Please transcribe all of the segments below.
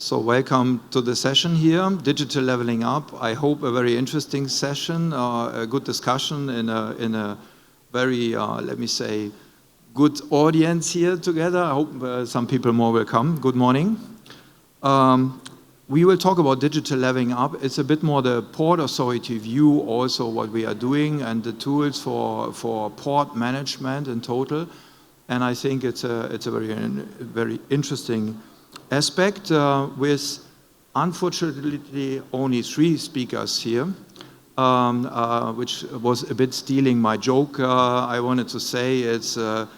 So welcome to the session here, Digital Leveling Up. I hope a very interesting session, a good discussion in a very, let me say, good audience here together. I hope some people more will come. Good morning. We will talk about digital leveling up. It's a bit more the port authority view, also what we are doing and the tools for port management in total. And I think it's a very interesting aspect with unfortunately only 3 speakers here, which was a bit stealing my joke. I wanted to say it's 2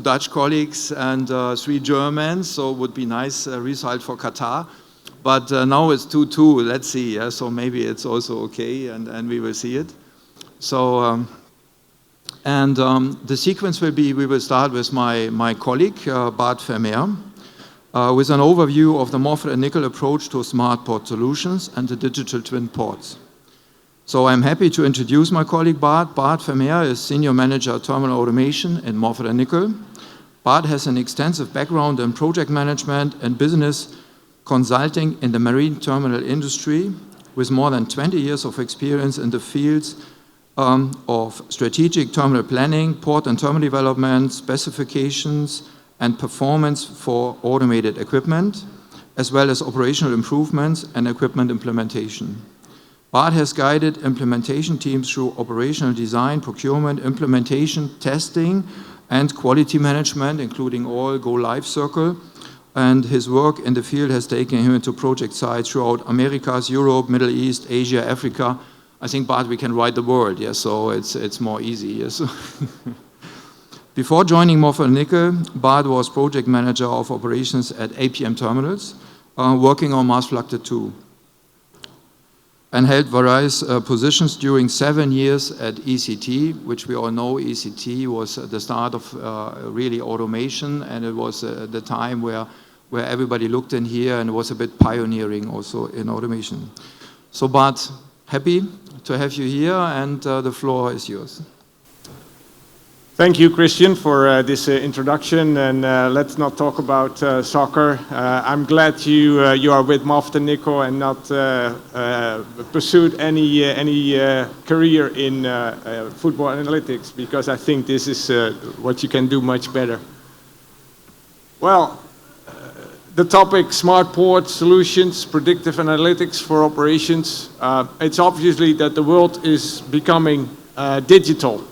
Dutch colleagues and 3 Germans, so it would be nice result for Qatar. But now it's 2-2, let's see, so maybe it's also okay and we will see it. So, the sequence will be, we will start with my colleague, Bart Vermeer, with an overview of the Morford & Nickel approach to smart port solutions and the digital twin ports. So I'm happy to introduce my colleague Bart. Bart Vermeer is Senior Manager Terminal Automation in Morford & Nickel. Bart has an extensive background in project management and business consulting in the marine terminal industry with more than 20 years of experience in the fields of strategic terminal planning, port and terminal development, specifications, and performance for automated equipment, as well as operational improvements and equipment implementation. Bart has guided implementation teams through operational design, procurement, implementation, testing, and quality management, including all go-live circle. And his work in the field has taken him into project sites throughout Americas, Europe, Middle East, Asia, Africa. I think, Bart, we can write the word, yes, so it's more easy, yes. Before joining Morford & Nickel, Bart was project manager of operations at APM Terminals, working on Maasvlakte 2, and held various positions during 7 years at ECT, which we all know ECT was the start of really automation, and it was the time where everybody looked in here and was a bit pioneering also in automation. So Bart, happy to have you here, and the floor is yours. Thank you, Christian, for this introduction, and let's not talk about soccer. I'm glad you are with Morford & Nickel and not pursued any career in football analytics, because I think this is what you can do much better. Well, the topic smart port solutions, predictive analytics for operations. It's obviously that the world is becoming digital.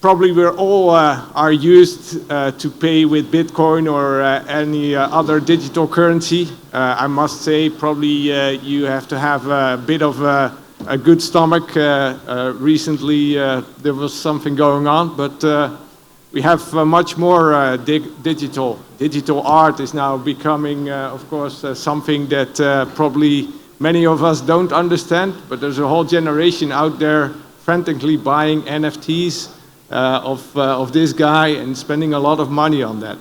Probably we're all are used to pay with Bitcoin or any other digital currency. I must say, probably you have to have a bit of a good stomach. Recently there was something going on, but we have much more digital. Digital art is now becoming, of course, something that probably many of us don't understand, but there's a whole generation out there frantically buying NFTs of this guy and spending a lot of money on that.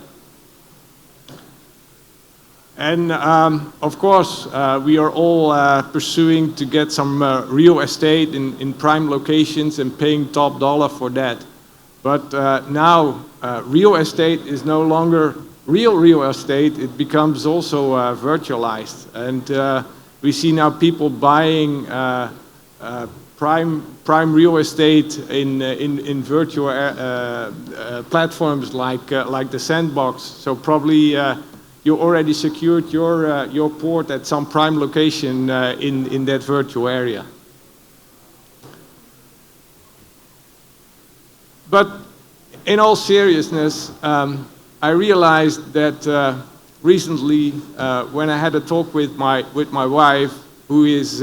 And of course, we are all pursuing to get some real estate in prime locations and paying top dollar for that. But now real estate is no longer real estate, it becomes also virtualized. And we see now people buying prime real estate in virtual platforms like the Sandbox. So probably you already secured your port at some prime location in that virtual area. But in all seriousness, I realized that recently when I had a talk with my wife, who's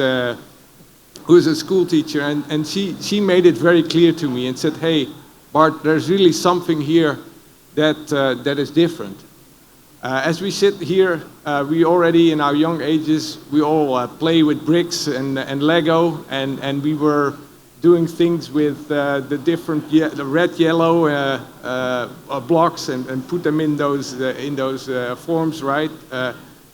a school teacher, and she made it very clear to me and said, hey, Bart, there's really something here that is different. As we sit here, we already in our young ages, we all play with bricks and Lego, and we were doing things with the different, the red, yellow blocks and put them in those forms, right?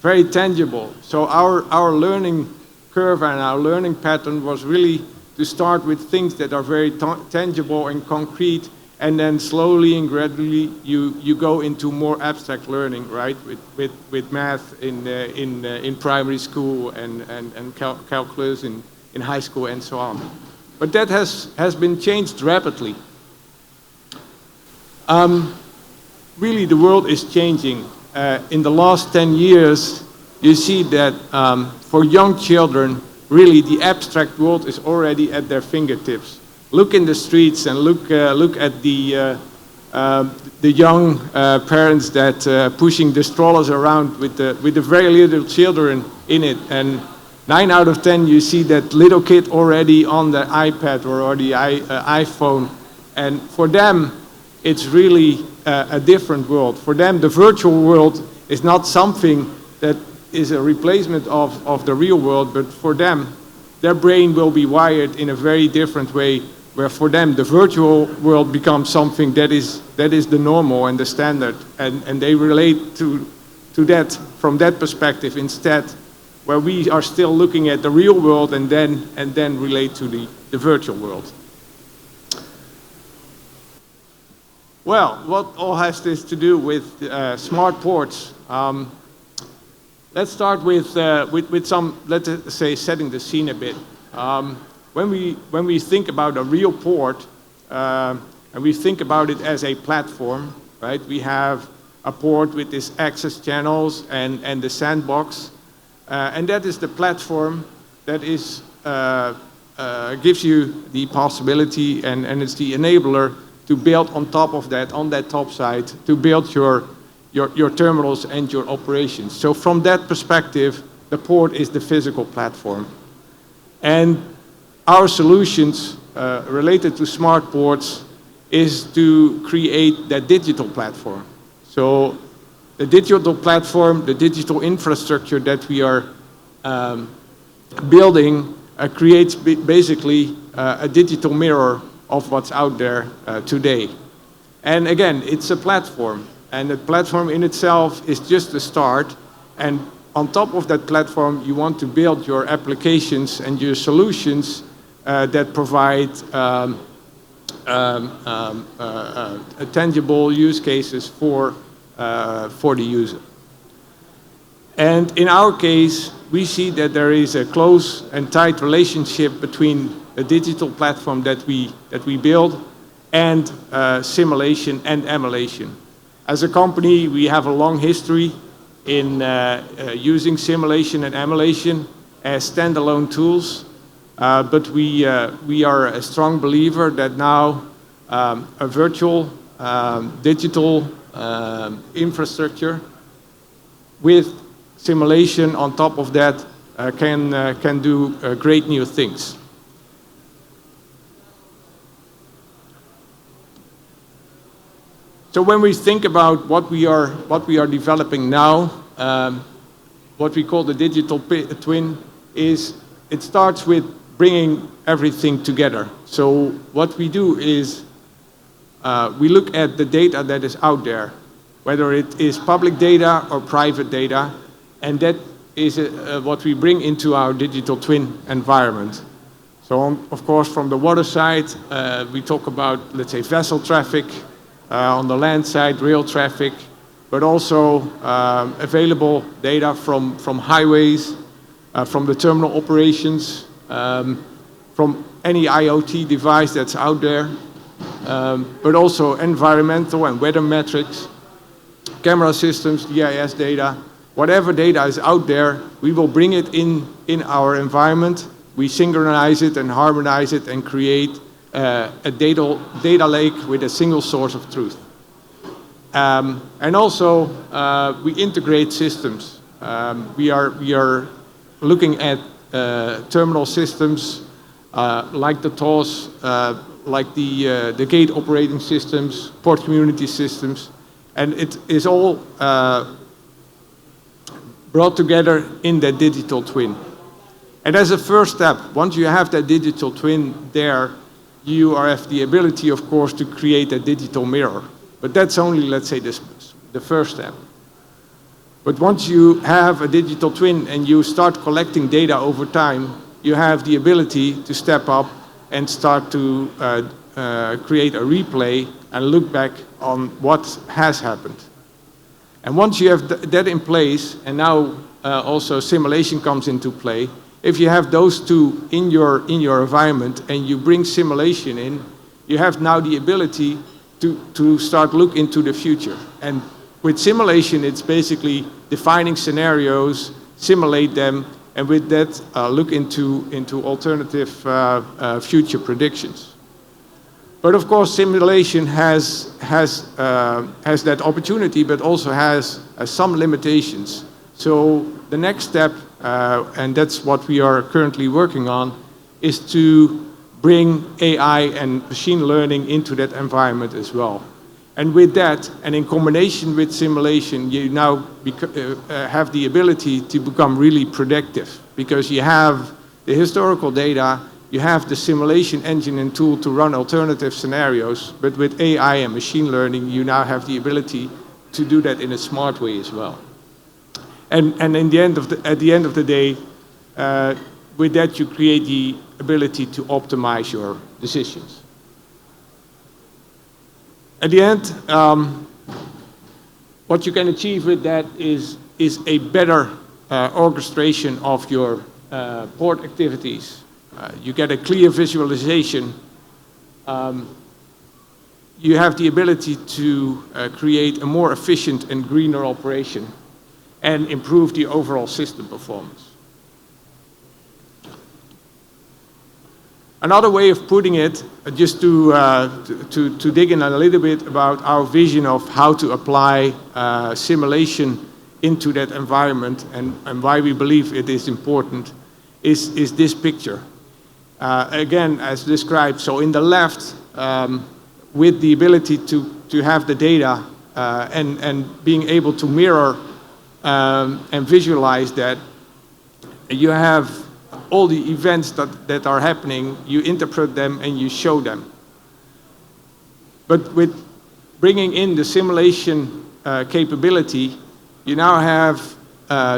Very tangible. So our learning curve and our learning pattern was really to start with things that are very tangible and concrete and then slowly and gradually you go into more abstract learning, right? With math in primary school and calculus in high school and so on. But that has been changed rapidly. Really, the world is changing. In the last 10 years, you see that for young children, really the abstract world is already at their fingertips. Look in the streets and look at the young parents that pushing the strollers around with the very little children in it. And 9 out of 10, you see that little kid already on the iPad or the iPhone. And for them, it's really a different world. For them, the virtual world is not something that is a replacement of the real world, but for them, their brain will be wired in a very different way, where for them, the virtual world becomes something that is the normal and the standard, and they relate to that from that perspective instead, where we are still looking at the real world and then relate to the virtual world. Well, what all has this to do with smart ports? Let's start with some, let's say, setting the scene a bit. When we think about a real port, and we think about it as a platform, right? We have a port with its access channels and the sandbox, and that is the platform that is gives you the possibility, and it's the enabler to build on top of that, on that top side, to build your terminals and your operations. So from that perspective, the port is the physical platform. And our solutions related to smart ports is to create that digital platform. So the digital platform, the digital infrastructure that we are building creates basically a digital mirror of what's out there today. And again, it's a platform. And the platform in itself is just a start. And on top of that platform, you want to build your applications and your solutions that provide tangible use cases for the user. And in our case, we see that there is a close and tight relationship between a digital platform that we build and simulation and emulation. As a company, we have a long history in using simulation and emulation as standalone tools, but we are a strong believer that now a virtual digital infrastructure with simulation on top of that can do great new things. So when we think about what we are developing now, what we call the digital twin it starts with bringing everything together. So what we do is we look at the data that is out there, whether it is public data or private data, and that is what we bring into our digital twin environment. So of course, from the water side, we talk about, let's say, vessel traffic. On the land side, rail traffic, but also available data from highways, from the terminal operations, from any IoT device that's out there, but also environmental and weather metrics, camera systems, GIS data. Whatever data is out there, we will bring it in our environment. We synchronize it and harmonize it and create a data lake with a single source of truth. And also, we integrate systems. We are looking at terminal systems like the TOC, like the gate operating systems, port community systems, and it is all brought together in that digital twin. And as a first step, once you have that digital twin there, you have the ability, of course, to create a digital mirror. But that's only, let's say, the first step. But once you have a digital twin and you start collecting data over time, you have the ability to step up and start to create a replay and look back on what has happened. And once you have that in place, and now also simulation comes into play, if you have those two in your environment and you bring simulation in, you have now the ability to start look into the future. And with simulation, it's basically defining scenarios, simulate them, and with that, look into alternative future predictions. But of course, simulation has that opportunity, but also has some limitations. So the next step, and that's what we are currently working on, is to bring AI and machine learning into that environment as well. And with that, and in combination with simulation, you now have the ability to become really predictive, because you have the historical data, you have the simulation engine and tool to run alternative scenarios, but with AI and machine learning, you now have the ability to do that in a smart way as well. And at the end of the day, with that, you create the ability to optimize your decisions. At the end, what you can achieve with that is a better orchestration of your port activities. You get a clear visualization. You have the ability to create a more efficient and greener operation and improve the overall system performance. Another way of putting it, just to dig in a little bit about our vision of how to apply simulation into that environment and why we believe it is important, is this picture. Again, as described, so in the left, with the ability to have the data and being able to mirror and visualize that, you have all the events that are happening, you interpret them and you show them. But with bringing in the simulation capability, you now have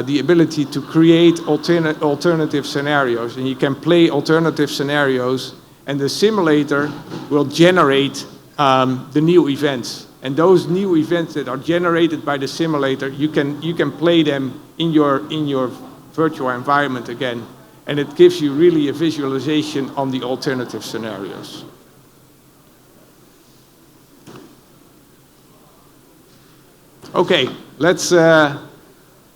the ability to create alternative scenarios, and you can play alternative scenarios, and the simulator will generate the new events. And those new events that are generated by the simulator, you can play them in your virtual environment again, and it gives you really a visualization on the alternative scenarios. Okay, let's go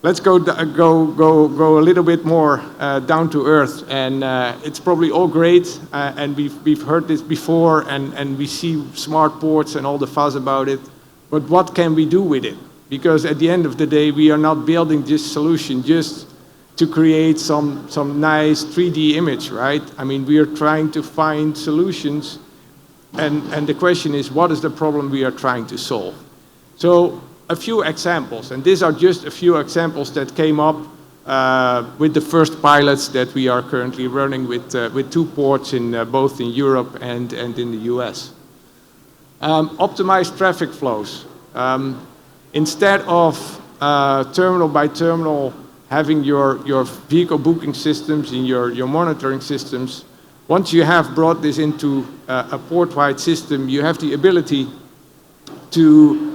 a little bit more down to earth, and it's probably all great, and we've heard this before, and we see smart ports and all the fuss about it, but what can we do with it? Because at the end of the day, we are not building this solution just to create some nice 3D image, right? I mean, we are trying to find solutions, and the question is, what is the problem we are trying to solve? So a few examples, and these are just a few examples that came up with the first pilots that we are currently running with 2 ports in both in Europe and in the US. Optimized traffic flows. Instead of terminal by terminal having your vehicle booking systems and your monitoring systems, once you have brought this into a port-wide system, you have the ability to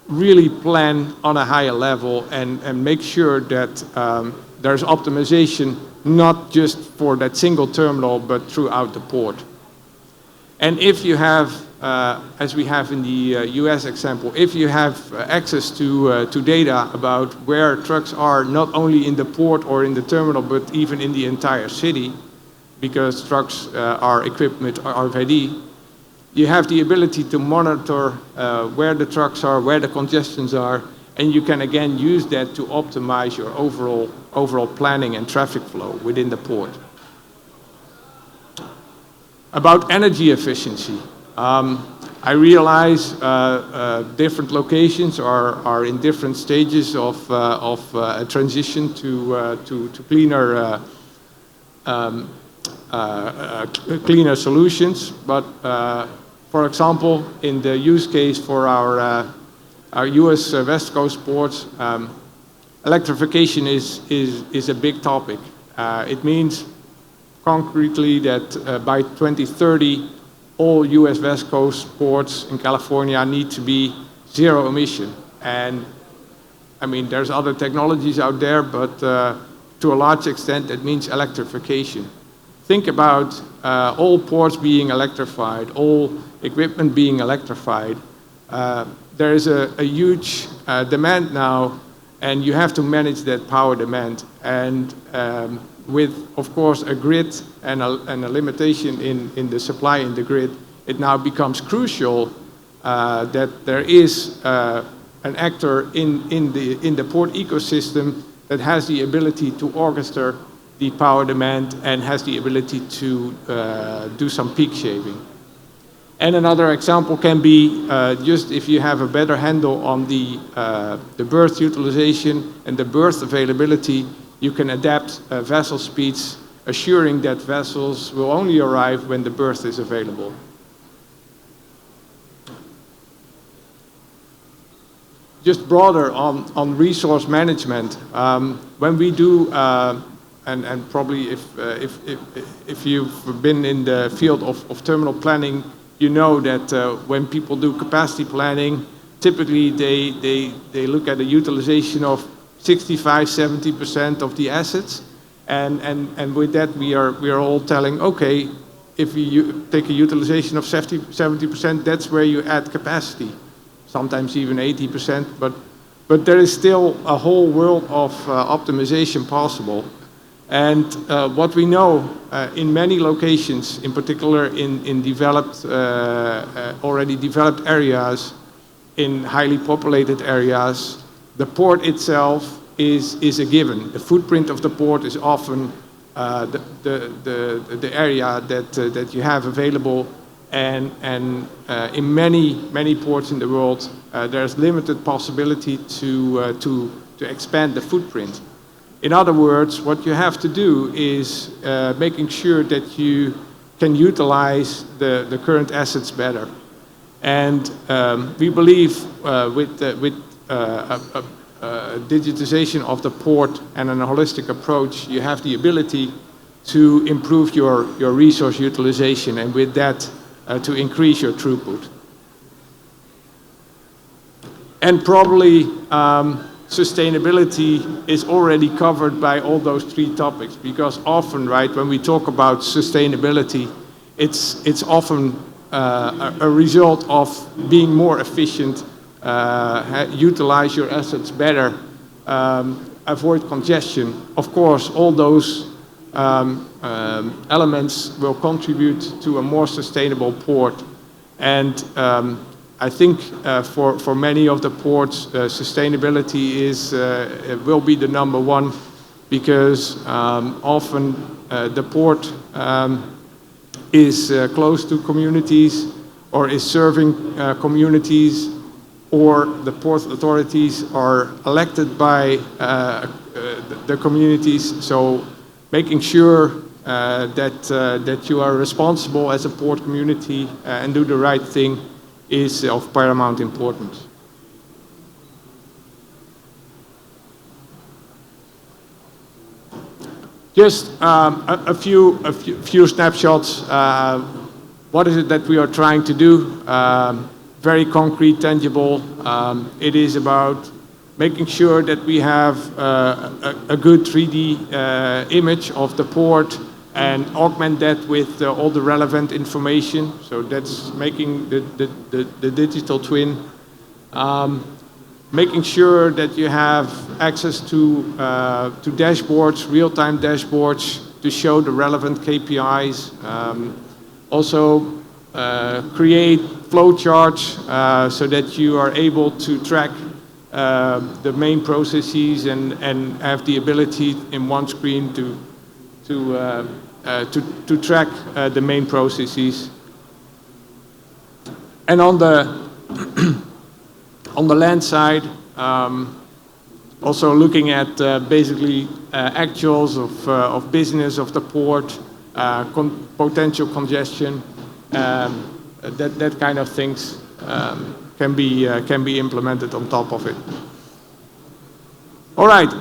really plan on a higher level and make sure that there's optimization not just for that single terminal but throughout the port. And if you have, as we have in the US example, if you have access to data about where trucks are not only in the port or in the terminal but even in the entire city, because trucks are equipped with RFID, you have the ability to monitor where the trucks are, where the congestions are, and you can again use that to optimize your overall planning and traffic flow within the port. About energy efficiency, I realize different locations are in different stages of a transition to cleaner cleaner solutions, but for example, in the use case for our US West Coast ports, electrification is a big topic. It means concretely that by 2030, all US West Coast ports in California need to be zero emission. And I mean, there's other technologies out there, but to a large extent, that means electrification. Think about all ports being electrified, all equipment being electrified. There is a huge demand now, and you have to manage that power demand. And with, of course, a grid and a limitation in the supply in the grid, it now becomes crucial that there is an actor in the port ecosystem that has the ability to orchestrate the power demand and has the ability to do some peak shaving. And another example can be just if you have a better handle on the berth utilization and the berth availability, you can adapt vessel speeds, assuring that vessels will only arrive when the berth is available. Just broader on resource management, when we do, and probably if you've been in the field of terminal planning, you know that when people do capacity planning, typically they look at a utilization of 65–70% of the assets, and with that we are all telling, okay, if you take a utilization of 70%, that's where you add capacity. Sometimes even 80%, but there is still a whole world of optimization possible. And what we know in many locations, in particular in developed, already developed areas, in highly populated areas, the port itself is a given. The footprint of the port is often the area that you have available. And in many ports in the world, there's limited possibility to expand the footprint. In other words, what you have to do is making sure that you can utilize the current assets better. And we believe with digitization of the port and a holistic approach, you have the ability to improve your resource utilization, and with that, to increase your throughput. And probably sustainability is already covered by all those three topics, because often, right, when we talk about sustainability, it's often a result of being more efficient, utilize your assets better, avoid congestion. Of course, all those elements will contribute to a more sustainable port. And I think for many of the ports, sustainability will be the number one, because often the port is close to communities or is serving communities, or the port authorities are elected by the communities. So making sure that you are responsible as a port community and do the right thing is of paramount importance. Just a few snapshots. What is it that we are trying to do? Very concrete, tangible. It is about making sure that we have a good 3D image of the port and augment that with all the relevant information. So that's making the digital twin. Making sure that you have access to dashboards, real-time dashboards, to show the relevant KPIs. Also create flowcharts so that you are able to track the main processes and have the ability in one screen to track the main processes. And on the land side, also looking at basically actuals of business of the port, potential congestion, that kind of things can be implemented on top of it. All right.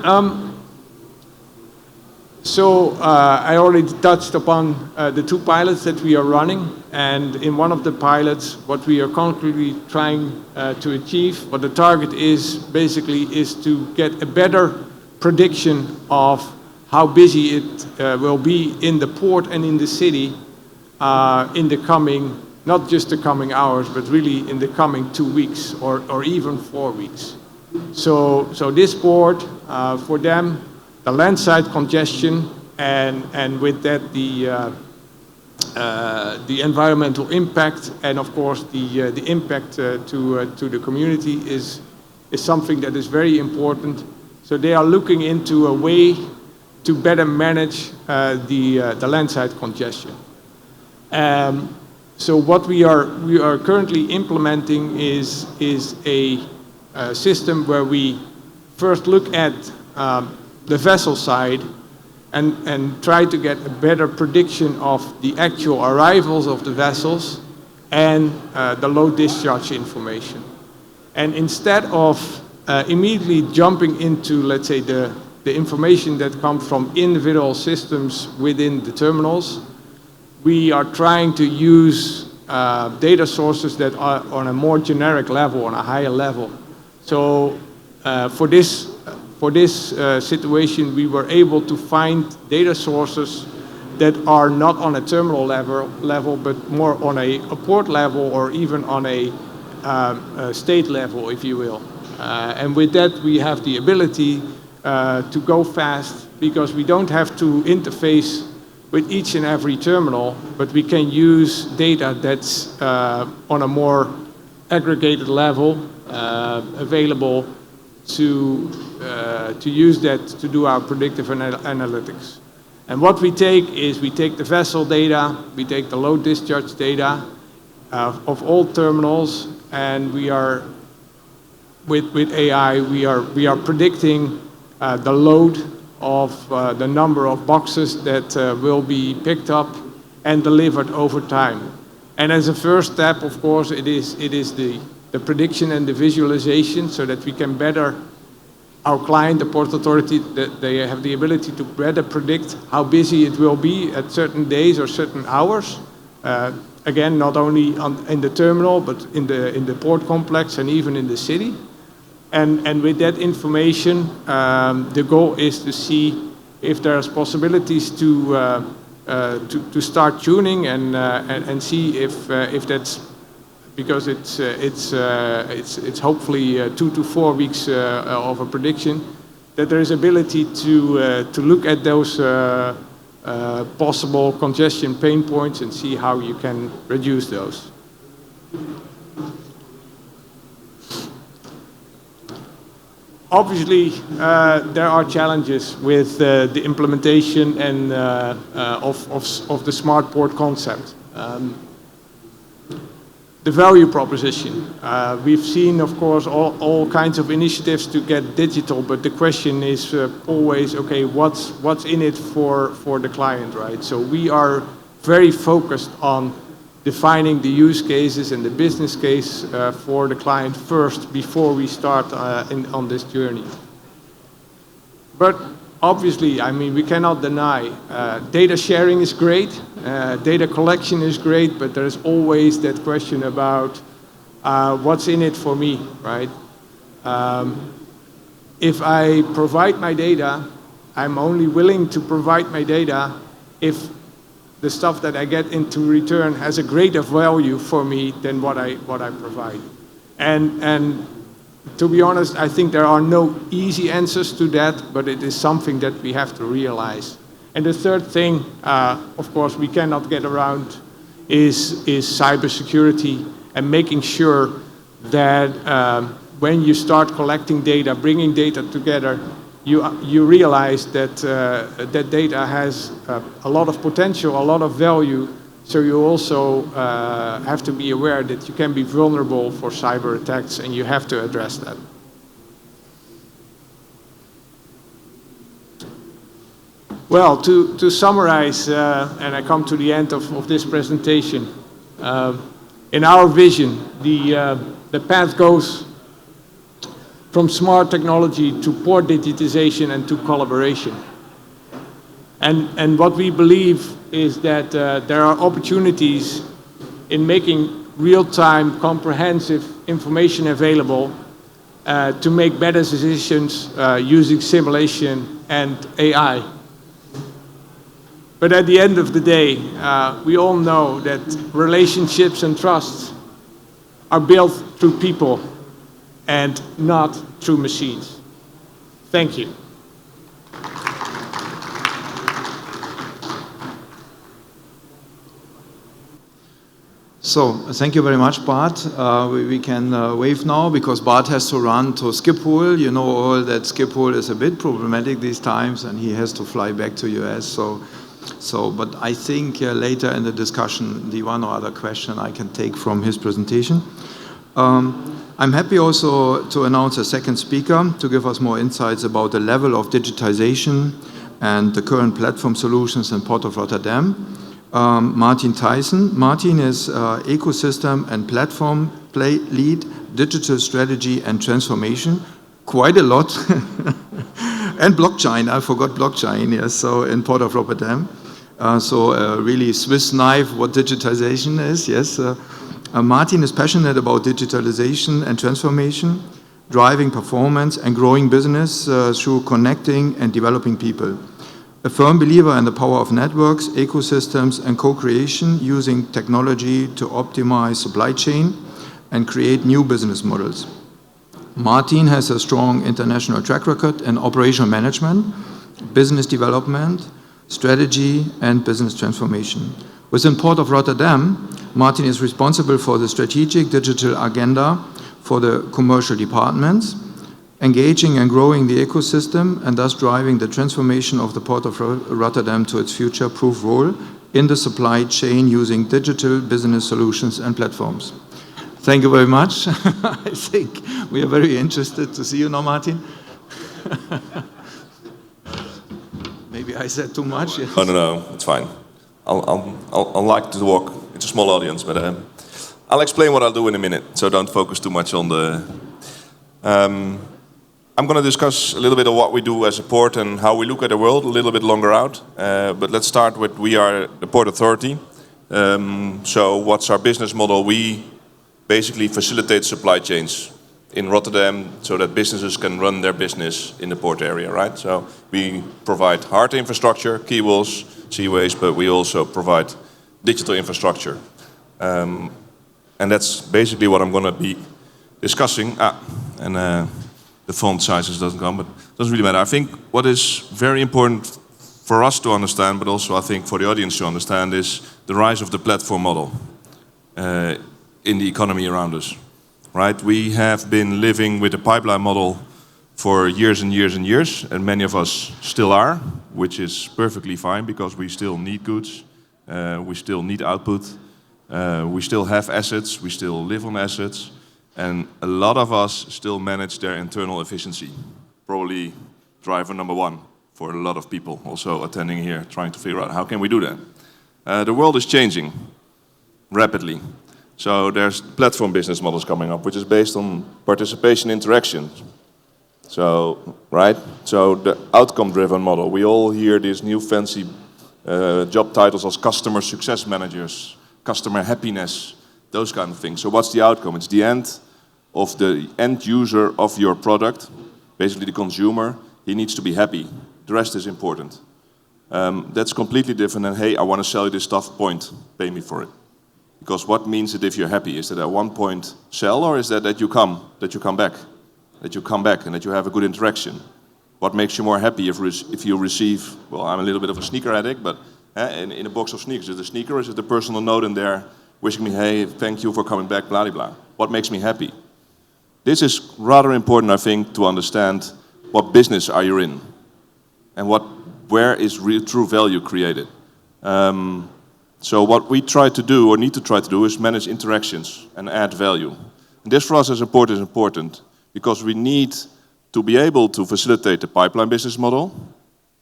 So I already touched upon the 2 pilots that we are running, and in one of the pilots, what we are concretely trying to achieve, what the target is basically is to get a better prediction of how busy it will be in the port and in the city in the coming, not just the coming hours, but really in the coming 2 weeks or even 4 weeks. So this board, for them, the landside congestion and with that the environmental impact and of course the impact to the community is something that is very important. So they are looking into a way to better manage the landside congestion. So what we are currently implementing is a system where we first look at the vessel side and try to get a better prediction of the actual arrivals of the vessels and the load discharge information. And instead of immediately jumping into, let's say, the information that comes from individual systems within the terminals, we are trying to use data sources that are on a more generic level, on a higher level. So for this situation, we were able to find data sources that are not on a terminal level but more on a port level or even on a state level, if you will. And with that, we have the ability to go fast because we don't have to interface with each and every terminal, but we can use data that's on a more aggregated level available to use that to do our predictive analytics. And what we take is we take the vessel data, we take the load discharge data of all terminals, and we are with AI we are predicting the load of the number of boxes that will be picked up and delivered over time. And as a first step, of course, it is the prediction and the visualization so that we can better, our client, the Port Authority, that they have the ability to better predict how busy it will be at certain days or certain hours. Again, not only in the terminal, but in the port complex and even in the city. And with that information, the goal is to see if there's possibilities to start tuning and see if that's, because it's hopefully 2 to 4 weeks of a prediction, that there is ability to look at those possible congestion pain points and see how you can reduce those. Obviously, there are challenges with the implementation and of the smart port concept. The value proposition. We've seen, of course, all kinds of initiatives to get digital, but the question is always, okay, what's in it for the client, right? So we are very focused on defining the use cases and the business case for the client first before we start on this journey. But obviously, I mean, we cannot deny data sharing is great, data collection is great, but there's always that question about what's in it for me, right? If I provide my data, I'm only willing to provide my data if the stuff that I get into return has a greater value for me than what I provide. And to be honest, I think there are no easy answers to that, but it is something that we have to realize. And the third thing, of course, we cannot get around is cybersecurity and making sure that when you start collecting data, bringing data together, you realize that that data has a lot of potential, a lot of value, so you also have to be aware that you can be vulnerable for cyber attacks, and you have to address that. Well, to summarize, and I come to the end of this presentation, in our vision, the path goes from smart technology to port digitization and to collaboration. And what we believe is that there are opportunities in making real-time comprehensive information available to make better decisions using simulation and AI. But at the end of the day, we all know that relationships and trust are built through people and not through machines. Thank you. So, thank you very much, Bart. We can wave now because Bart has to run to Schiphol. You know all that Schiphol is a bit problematic these times and he has to fly back to US. But I think later in the discussion, the one or other question I can take from his presentation. I'm happy also to announce a second speaker to give us more insights about the level of digitization and the current platform solutions in Port of Rotterdam. Martin Thijssen. Martin is ecosystem and platform lead, digital strategy and transformation. Quite a lot. And blockchain, I forgot blockchain, yes, so in Port of Rotterdam. So really Swiss knife what digitization is, yes. Martin is passionate about digitalization and transformation, driving performance and growing business through connecting and developing people. A firm believer in the power of networks, ecosystems, and co-creation using technology to optimize supply chain and create new business models. Martin has a strong international track record in operational management, business development, strategy, and business transformation. Within Port of Rotterdam, Martin is responsible for the strategic digital agenda for the commercial departments, engaging and growing the ecosystem and thus driving the transformation of the Port of Rotterdam to its future-proof role in the supply chain using digital business solutions and platforms. Thank you very much. I think we are very interested to see you now, Martin. Maybe I said too much. Yes. Oh, no, it's fine. I'll like to talk. It's a small audience, but I'll explain what I'll do in a minute, so don't focus too much on the... I'm going to discuss a little bit of what we do as a port and how we look at the world a little bit longer out. But let's start with we are the Port Authority. So what's our business model? We basically facilitate supply chains in Rotterdam so that businesses can run their business in the port area, right? So we provide hard infrastructure, quay walls, seaways, but we also provide digital infrastructure. And that's basically what I'm going to be discussing. The font sizes doesn't come, but it doesn't really matter. I think what is very important for us to understand, but also I think for the audience to understand, is the rise of the platform model in the economy around us, right? We have been living with the pipeline model for years and years and years, and many of us still are, which is perfectly fine because we still need goods, we still need output, we still have assets, we still live on assets. And a lot of us still manage their internal efficiency. Probably driver number one for a lot of people also attending here, trying to figure out how can we do that. The world is changing rapidly. So there's platform business models coming up, which is based on participation interactions. So, right? So the outcome-driven model. We all hear these new fancy job titles as customer success managers, customer happiness, those kind of things. So what's the outcome? It's the end of the end user of your product, basically the consumer. He needs to be happy. The rest is important. That's completely different than, hey, I want to sell you this stuff, point, pay me for it. Because what means it if you're happy? Is that at one point sell, or is that you come back and that you have a good interaction? What makes you more happy if you receive, well, I'm a little bit of a sneaker addict, but in a box of sneakers, is it the sneaker or is it the personal note in there wishing me, hey, thank you for coming back, blah, blah, blah. What makes me happy? This is rather important, I think, to understand what business are you in and where is true value created. So what we try to do, or need to try to do, is manage interactions and add value. And this for us as a port is important because we need to be able to facilitate the pipeline business model,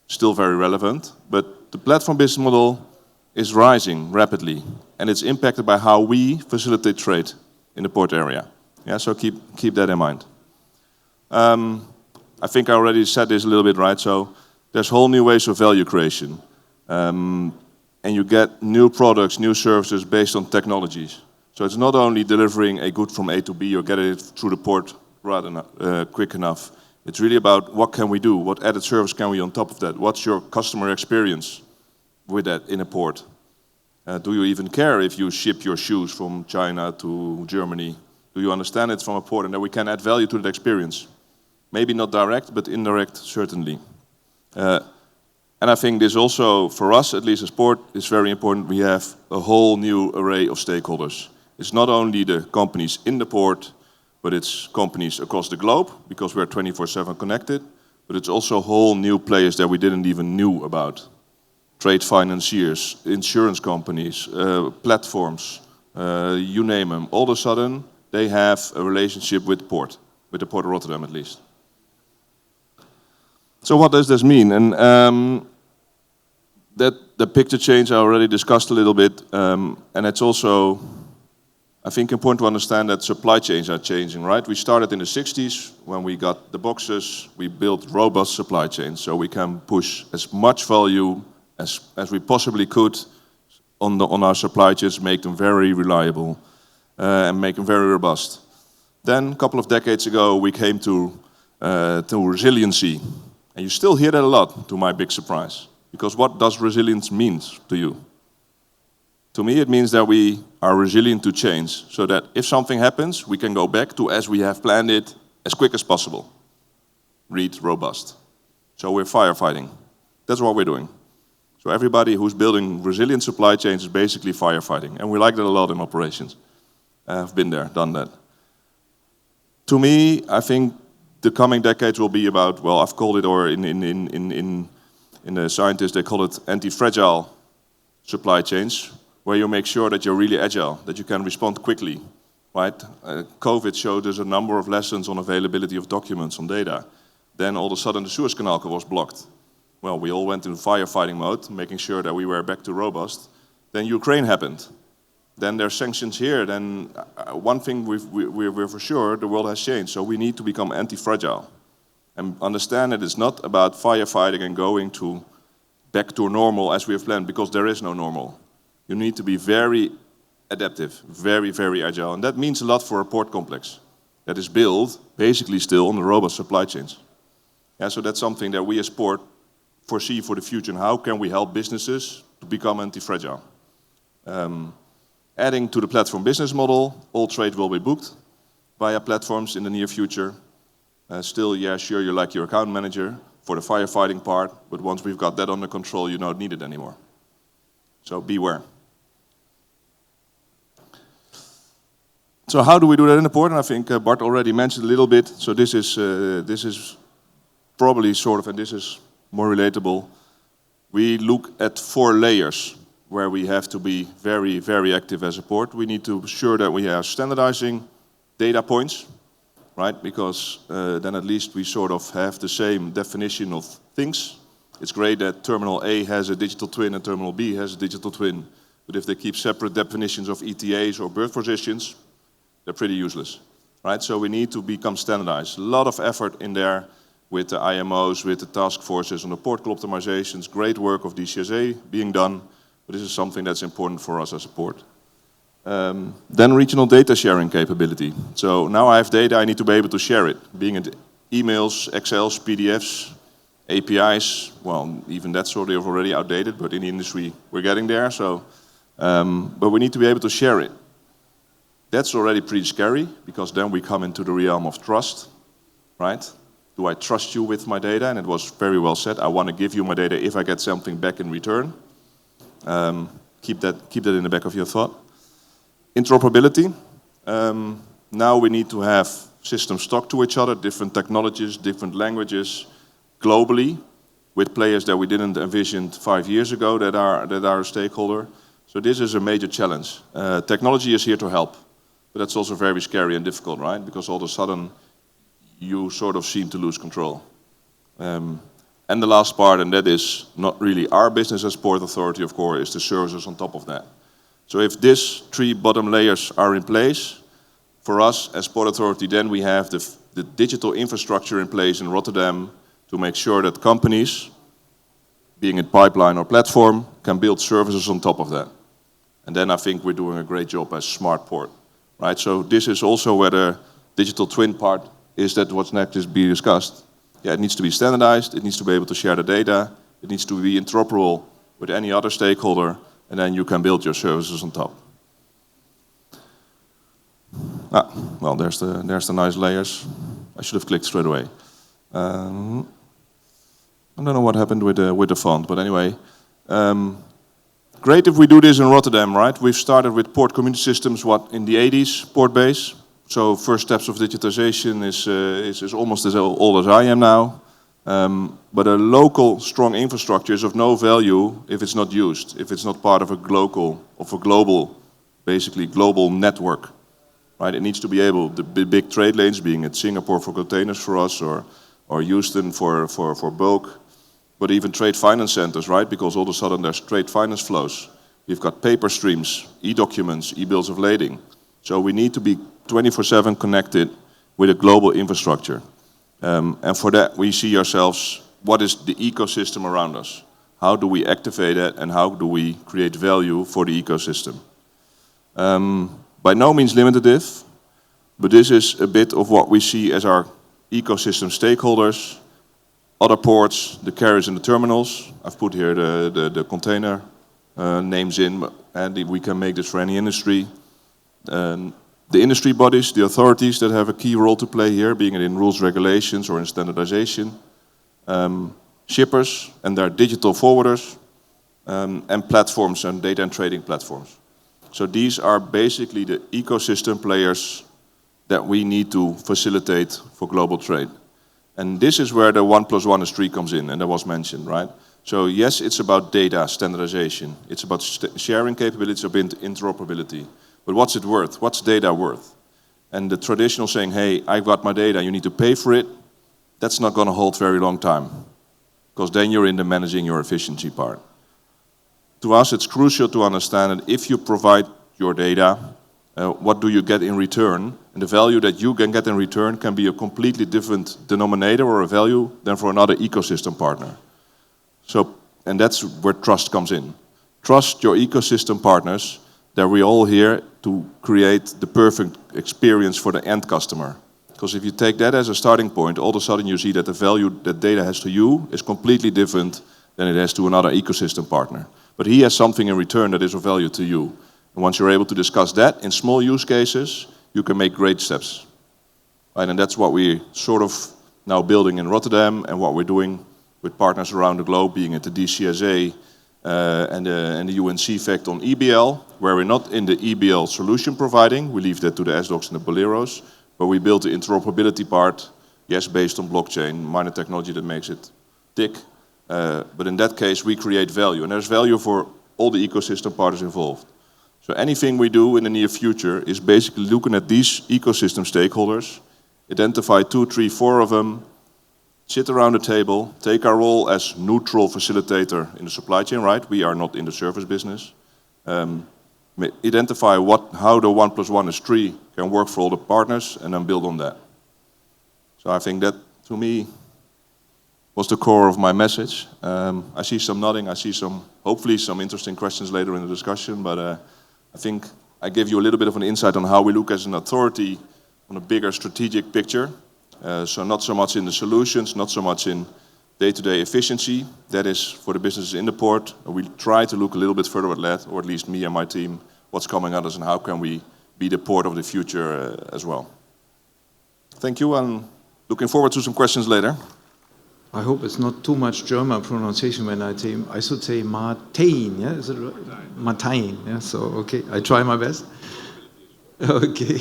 still very relevant, but the platform business model is rising rapidly, and it's impacted by how we facilitate trade in the port area. Yeah, so keep that in mind. I think I already said this a little bit, right? So there's whole new ways of value creation. And you get new products, new services based on technologies. So it's not only delivering a good from A to B or getting it through the port rather quick enough. It's really about what can we do? What added service can we on top of that? What's your customer experience with that in a port? Do you even care if you ship your shoes from China to Germany? Do you understand it from a port and that we can add value to that experience? Maybe not direct, but indirect, certainly. And I think this also, for us, at least as port, is very important. We have a whole new array of stakeholders. It's not only the companies in the port, but it's companies across the globe, because we're 24/7 connected, but it's also whole new players that we didn't even knew about. Trade financiers, insurance companies, platforms, you name them. All of a sudden, they have a relationship with the Port of Rotterdam at least. So what does this mean? And that the picture change I already discussed a little bit, and it's also, I think, important to understand that supply chains are changing, right? We started in the 60s when we got the boxes. We built robust supply chains so we can push as much value as we possibly could on our supply chains, make them very reliable and make them very robust. Then a couple of decades ago we came to resiliency, and you still hear that a lot, to my big surprise. Because what does resilience mean to you? To me it means that we are resilient to change, so that if something happens we can go back to as we have planned it as quick as possible. Read robust. So we're firefighting. That's what we're doing. So everybody who's building resilient supply chains is basically firefighting, and we like that a lot in operations. I've been there, done that. To me, I think the coming decades will be about, well, I've called it, or in the scientists they call it anti-fragile supply chains, where you make sure that you're really agile, that you can respond quickly, right? COVID showed us a number of lessons on availability of documents, on data. Then all of a sudden the Suez Canal was blocked. Well, we all went into firefighting mode, making sure that we were back to robust. Then Ukraine happened. Then there's sanctions here. Then one thing we're for sure, the world has changed. So we need to become anti-fragile and understand that it's not about firefighting and going back to normal as we have planned, because there is no normal. You need to be very adaptive, very, very agile. And that means a lot for a port complex that is built basically still on the robust supply chains. Yeah, so that's something that we as port foresee for the future, and how can we help businesses to become anti-fragile. Adding to the platform business model, all trade will be booked via platforms in the near future. Still, yeah, sure, you're like your account manager for the firefighting part, but once we've got that under control, you don't need it anymore. So beware. So how do we do that in the port? And I think Bart already mentioned a little bit. So this is probably sort of, and this is more relatable. We look at 4 layers where we have to be very, very active as a port. We need to ensure that we are standardizing data points, right? Because then at least we sort of have the same definition of things. It's great that Terminal A has a digital twin and Terminal B has a digital twin. But if they keep separate definitions of ETAs or berth positions, they're pretty useless, right? So we need to become standardized. A lot of effort in there with the IMOs, with the task forces on the port call optimizations, great work of DCSA being done, but this is something that's important for us as a port. Then regional data sharing capability. So now I have data, I need to be able to share it, being it emails, Excels, PDFs, APIs. Well, even that's sort of already outdated, but in the industry we're getting there. So, but we need to be able to share it. That's already pretty scary, because then we come into the realm of trust, right? Do I trust you with my data? And it was very well said. I want to give you my data if I get something back in return. Keep that in the back of your thought. Interoperability. Now we need to have systems talk to each other, different technologies, different languages, globally, with players that we didn't envision 5 years ago that are a stakeholder. So this is a major challenge. Technology is here to help, but that's also very scary and difficult, right? Because all of a sudden you sort of seem to lose control. And the last part, and that is not really our business as Port Authority, of course, is the services on top of that. So if these 3 bottom layers are in place, for us as Port Authority, then we have the digital infrastructure in place in Rotterdam to make sure that companies being it pipeline or platform, can build services on top of that. And then I think we're doing a great job as smart port, right? So this is also where the digital twin part is, that what's next is be discussed. Yeah, it needs to be standardized, it needs to be able to share the data, it needs to be interoperable with any other stakeholder, and then you can build your services on top. Well, there's the nice layers. I should have clicked straight away. I don't know what happened with the font, but anyway. Great if we do this in Rotterdam, right? We've started with port community systems, in the 80s, port base. So first steps of digitization is almost as old as I am now. But a local strong infrastructure is of no value if it's not used, if it's not part of a global, basically global network. Right? It needs to be able, the big trade lanes, being it Singapore for containers for us, or Houston for bulk, but even trade finance centers, right? Because all of a sudden there's trade finance flows. We've got paper streams, e-documents, e-bills of lading. So we need to be 24/7 connected with a global infrastructure. And for that, we see ourselves, what is the ecosystem around us? How do we activate it, and how do we create value for the ecosystem? By no means limitative, but this is a bit of what we see as our ecosystem stakeholders, other ports, the carriers and the terminals. I've put here the container names in, and we can make this for any industry. The industry bodies, the authorities that have a key role to play here, being it in rules, regulations, or in standardization. Shippers and their digital forwarders, and platforms and data and trading platforms. So these are basically the ecosystem players that we need to facilitate for global trade. And this is where the 1 + 1 is 3 comes in, and that was mentioned, right? So yes, it's about data standardization. It's about sharing capabilities of interoperability. But what's it worth? What's data worth? And the traditional saying, hey, I've got my data, you need to pay for it, that's not going to hold very long time. Because then you're in the managing your efficiency part. To us, it's crucial to understand that if you provide your data, what do you get in return? And the value that you can get in return can be a completely different denominator or a value than for another ecosystem partner. So, and that's where trust comes in. Trust your ecosystem partners that we're all here to create the perfect experience for the end customer. Because if you take that as a starting point, all of a sudden you see that the value that data has to you is completely different than it has to another ecosystem partner. But he has something in return that is of value to you. And once you're able to discuss that in small use cases, you can make great steps. Right? And that's what we're sort of now building in Rotterdam, and what we're doing with partners around the globe, being at the DCSA and the UNC fact on EBL, where we're not in the EBL solution providing, we leave that to the SDocs and the Boleros, but we built the interoperability part, yes, based on blockchain, minor technology that makes it tick. But in that case, we create value, and there's value for all the ecosystem partners involved. So anything we do in the near future is basically looking at these ecosystem stakeholders, identify 2, 3, 4 of them, sit around the table, take our role as neutral facilitator in the supply chain, right? We are not in the service business. Identify how the 1 + 1 is 3 can work for all the partners, and then build on that. So I think that, to me, was the core of my message. I see some nodding, I see hopefully some interesting questions later in the discussion, but I think I gave you a little bit of an insight on how we look as an authority on a bigger strategic picture. So not so much in the solutions, not so much in day-to-day efficiency. That is for the businesses in the port. We try to look a little bit further at that, or at least me and my team, what's coming at us and how can we be the port of the future as well. Thank you, and looking forward to some questions later. I hope it's not too much German pronunciation when I should say Martin, yeah? Is it Martin, yeah? So, okay, I try my best. Okay.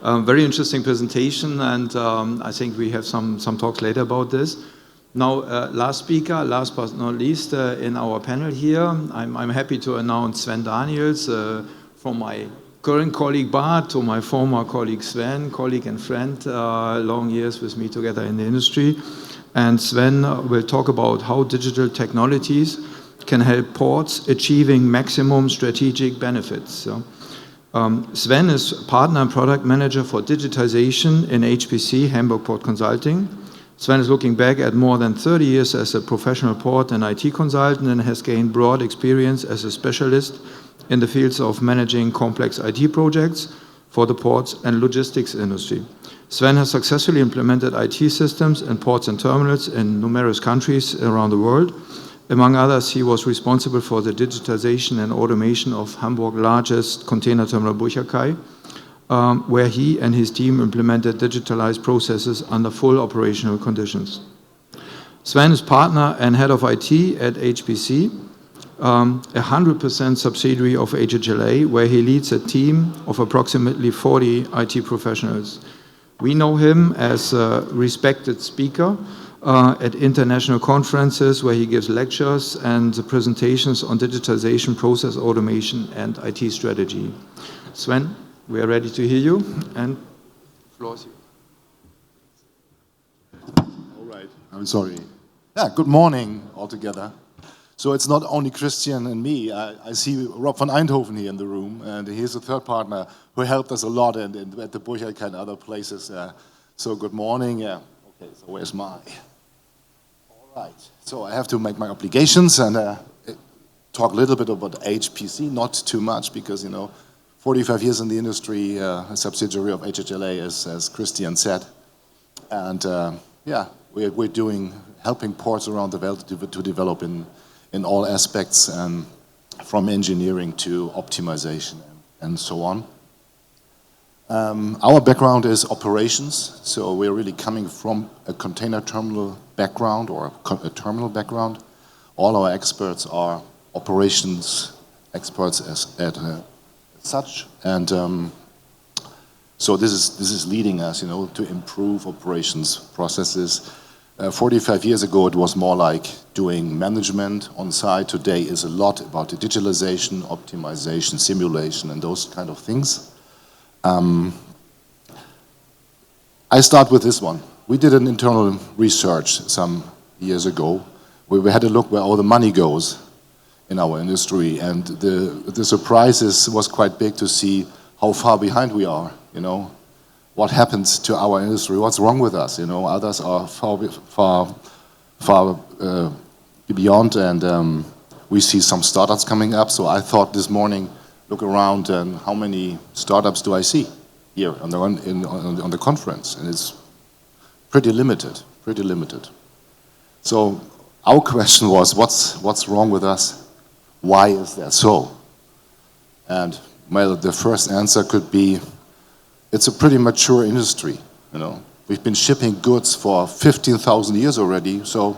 Very interesting presentation, and I think we have some talks later about this. Now, last speaker, last but not least, in our panel here, I'm happy to announce Sven Daniels, from my current colleague Bart to my former colleague Sven, colleague and friend, long years with me together in the industry. And Sven will talk about how digital technologies can help ports achieving maximum strategic benefits. So, Sven is partner and product manager for digitization in HPC, Hamburg Port Consulting. Sven is looking back at more than 30 years as a professional port and IT consultant and has gained broad experience as a specialist in the fields of managing complex IT projects for the ports and logistics industry. Sven has successfully implemented IT systems in ports and terminals in numerous countries around the world. Among others, he was responsible for the digitization and automation of Hamburg's largest container terminal Burcherkai, where he and his team implemented digitalized processes under full operational conditions. Sven is partner and head of IT at HPC, a 100% subsidiary of HHLA, where he leads a team of approximately 40 IT professionals. We know him as a respected speaker at international conferences where he gives lectures and presentations on digitization, process automation, and IT strategy. Sven, we are ready to hear you, and the floor is yours. All right, I'm sorry. Yeah, good morning all together. So it's not only Christian and me. I see Rob van Eindhoven here in the room, and he's a third partner who helped us a lot at the Burcherkai and other places. So good morning. Yeah. Okay, so where's my... All right, so I have to make my obligations and talk a little bit about HPC, not too much because, 45 years in the industry, a subsidiary of HHLA, as Christian said. And yeah, we're helping ports around the world to develop in all aspects, from engineering to optimization and so on. Our background is operations, so we're really coming from a container terminal background or a terminal background. All our experts are operations experts as such, and so this is leading us, to improve operations processes. 45 years ago, it was more like doing management on site. Today is a lot about the digitalization, optimization, simulation, and those kind of things. I start with this one. We did an internal research some years ago where we had a look where all the money goes in our industry, and the surprises was quite big to see how far behind we are, what happens to our industry, what's wrong with us, others are far beyond, and we see some startups coming up. So I thought this morning, look around and how many startups do I see here on the conference, and it's pretty limited. So our question was, what's wrong with us? Why is that so? And well, the first answer could be, it's a pretty mature industry, We've been shipping goods for 15,000 years already, so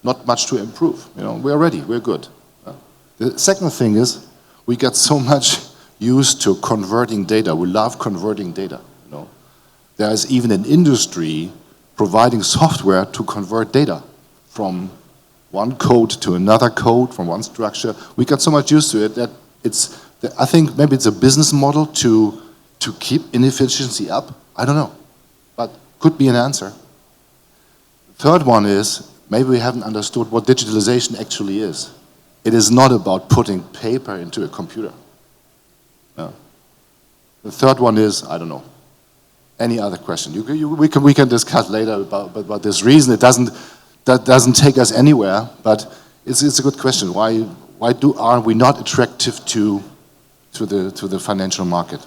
not much to improve. We're ready, we're good. The second thing is, we get so much used to converting data. We love converting data, There is even an industry providing software to convert data from one code to another code, from one structure. We got so much used to it that I think maybe it's a business model to keep inefficiency up. I don't know, but could be an answer. Third one is, maybe we haven't understood what digitalization actually is. It is not about putting paper into a computer. No. The third one is, I don't know. Any other question? We can discuss later about this reason. That doesn't take us anywhere, but it's a good question. Why are we not attractive to the financial market?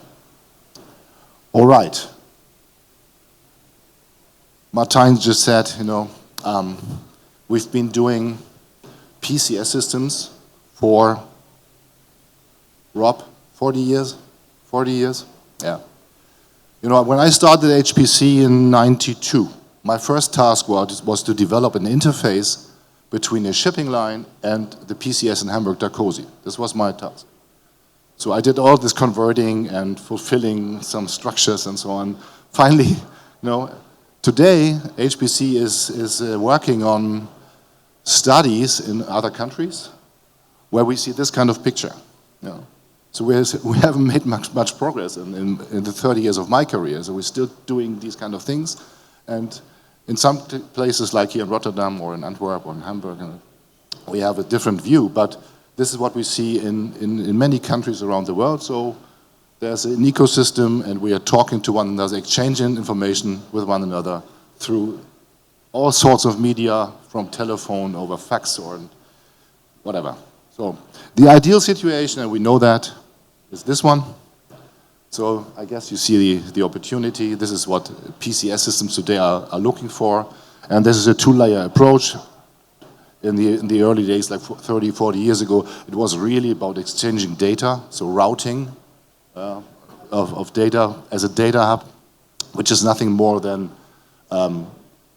All right. Martijn just said, we've been doing PCS systems for, Rob, 40 years? 40 years? Yeah. When I started HPC in '92, my first task was to develop an interface between a shipping line and the PCS in Hamburg, TOC. This was my task. So I did all this converting and fulfilling some structures and so on. Finally, today HPC is working on studies in other countries where we see this kind of picture. So we haven't made much progress in the 30 years of my career. So we're still doing these kind of things, and in some places like here in Rotterdam or in Antwerp or in Hamburg, we have a different view, but this is what we see in many countries around the world. So there's an ecosystem, and we are talking to one another, exchanging information with one another through all sorts of media, from telephone over fax or whatever. So the ideal situation, and we know that, is this one. So I guess you see the opportunity. This is what PCS systems today are looking for. And this is a two-layer approach. In the early days, like 30, 40 years ago, it was really about exchanging data, so routing of data as a data hub, which is nothing more than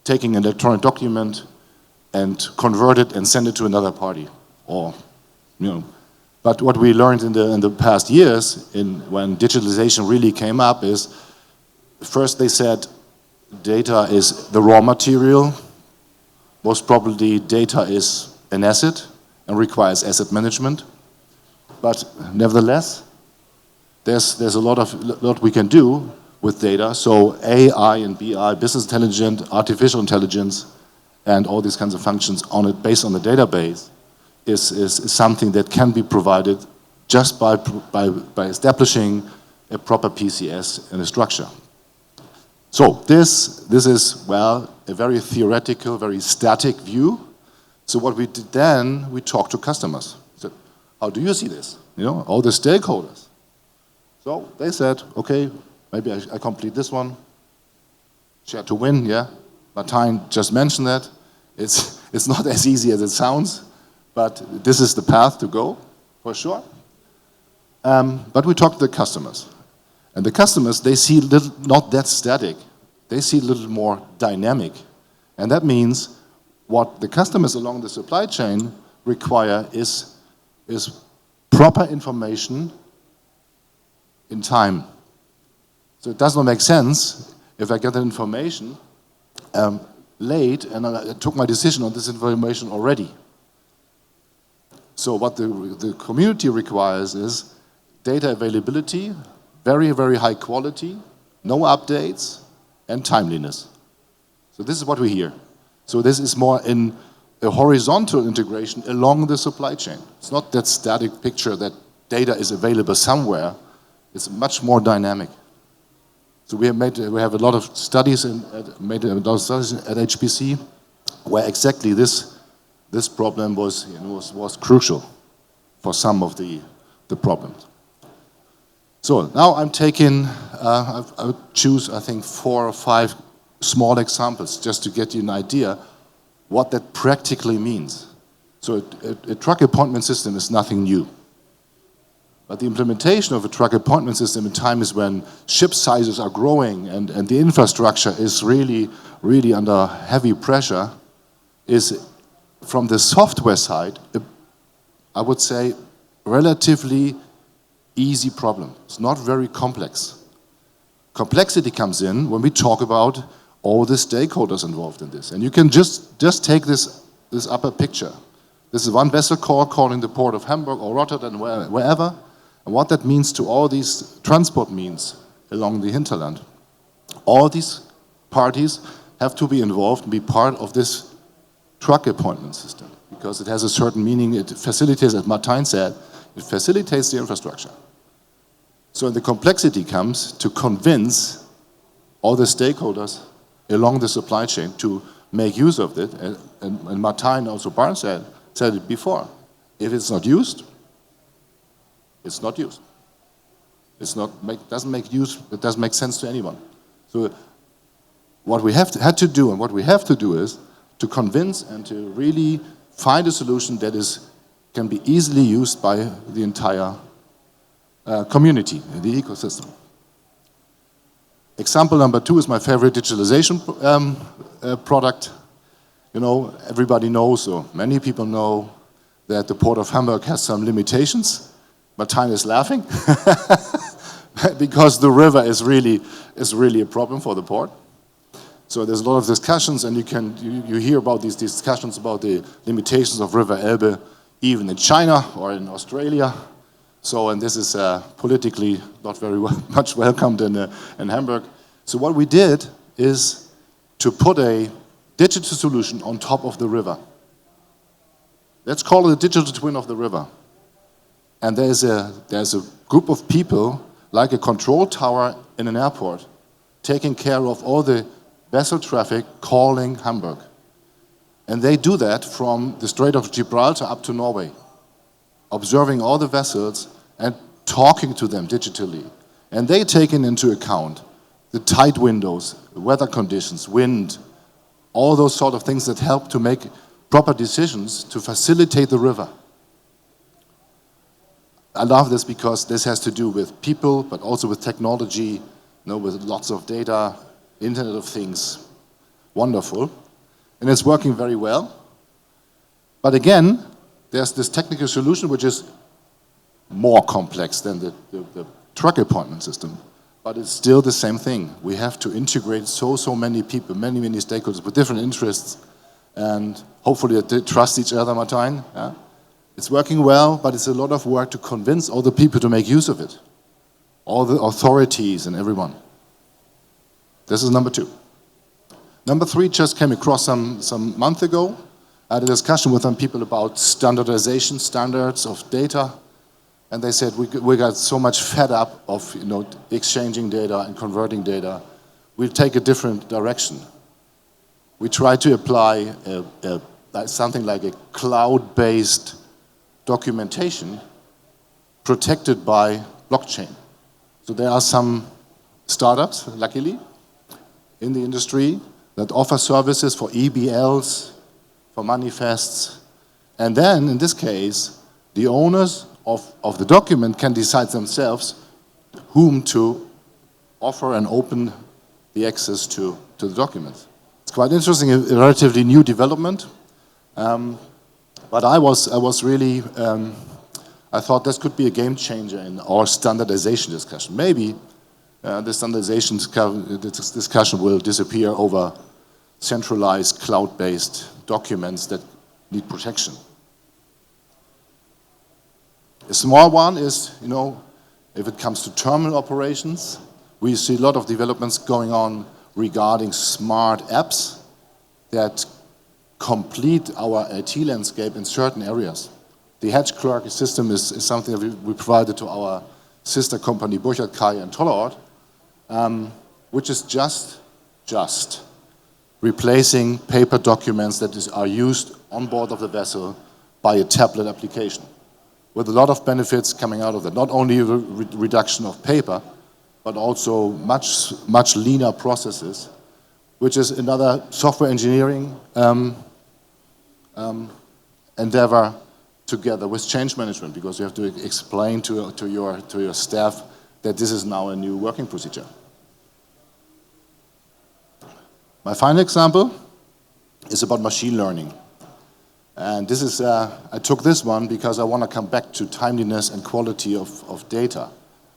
taking an electronic document and convert it and send it to another party. Or, But what we learned in the past years, when digitalization really came up, is first they said data is the raw material. Most probably data is an asset and requires asset management. But nevertheless, there's a lot we can do with data. So AI and BI, business intelligence, artificial intelligence, and all these kinds of functions based on the database is something that can be provided just by establishing a proper PCS in a structure. So this is, well, a very theoretical, very static view. So what we did then, we talked to customers. So how do you see this? All the stakeholders. So they said, okay, maybe I complete this one. Share to win, yeah. Martijn just mentioned that. It's not as easy as it sounds, but this is the path to go, for sure. But we talked to the customers. And the customers, they see not that static. They see a little more dynamic. And that means what the customers along the supply chain require is proper information in time. So it does not make sense if I get that information late and I took my decision on this information already. So what the community requires is data availability, very, very high quality, no updates, and timeliness. So this is what we hear. So this is more in a horizontal integration along the supply chain. It's not that static picture that data is available somewhere. It's much more dynamic. So we have a lot of studies at HPC where exactly this problem was crucial for some of the problems. So now I'm taking, I would choose, I think, 4 or 5 small examples just to get you an idea what that practically means. So a truck appointment system is nothing new. But the implementation of a truck appointment system in times when ship sizes are growing and the infrastructure is really, really under heavy pressure is, from the software side, I would say, relatively easy problem. It's not very complex. Complexity comes in when we talk about all the stakeholders involved in this. And you can just take this upper picture. This is one vessel call calling the port of Hamburg or Rotterdam, wherever, and what that means to all these transport means along the hinterland. All these parties have to be involved and be part of this truck appointment system because it has a certain meaning. It facilitates, as Martijn said, it facilitates the infrastructure. So the complexity comes to convince all the stakeholders along the supply chain to make use of it. And Martijn, also Barnes said it before. If it's not used, it's not used. It doesn't make sense to anyone. So what we had to do and what we have to do is to convince and to really find a solution that can be easily used by the entire community, the ecosystem. Example number 2 is my favorite digitalization product. Everybody knows, or many people know, that the Port of Hamburg has some limitations. Martijn is laughing because the river is really a problem for the port. So there's a lot of discussions, and you hear about these discussions about the limitations of River Elbe, even in China or in Australia. So, and this is politically not very much welcomed in Hamburg. So what we did is to put a digital solution on top of the river. Let's call it a digital twin of the river. And there's a group of people, like a control tower in an airport, taking care of all the vessel traffic calling Hamburg. And they do that from the Strait of Gibraltar up to Norway, observing all the vessels and talking to them digitally. And they take into account the tide windows, the weather conditions, wind, all those sort of things that help to make proper decisions to facilitate the river. I love this because this has to do with people, but also with technology, with lots of data, Internet of Things. Wonderful. And it's working very well. But again, there's this technical solution which is more complex than the truck appointment system. But it's still the same thing. We have to integrate so many people, many stakeholders with different interests, and hopefully they trust each other, Martijn. Yeah? It's working well, but it's a lot of work to convince all the people to make use of it. All the authorities and everyone. This is number 2. Number 3 just came across some month ago. I had a discussion with some people about standardization, standards of data. And they said, we got so much fed up of exchanging data and converting data. We'll take a different direction. We try to apply something like a cloud-based documentation protected by blockchain. So there are some startups, luckily, in the industry that offer services for EBLs, for manifests. And then, in this case, the owners of the document can decide themselves whom to offer and open the access to the document. It's quite interesting, a relatively new development. But I was really, I thought this could be a game changer in our standardization discussion. Maybe the standardization discussion will disappear over centralized cloud-based documents that need protection. A small one is, if it comes to terminal operations, we see a lot of developments going on regarding smart apps that complete our IT landscape in certain areas. The hedge clerk system is something that we provided to our sister company, Burchard Kai and Tollerort, which is just replacing paper documents that are used on board of the vessel by a tablet application, with a lot of benefits coming out of that. Not only a reduction of paper, but also much leaner processes, which is another software engineering endeavor together with change management, because you have to explain to your staff that this is now a new working procedure. My final example is about machine learning. And this is, I took this one because I want to come back to timeliness and quality of data.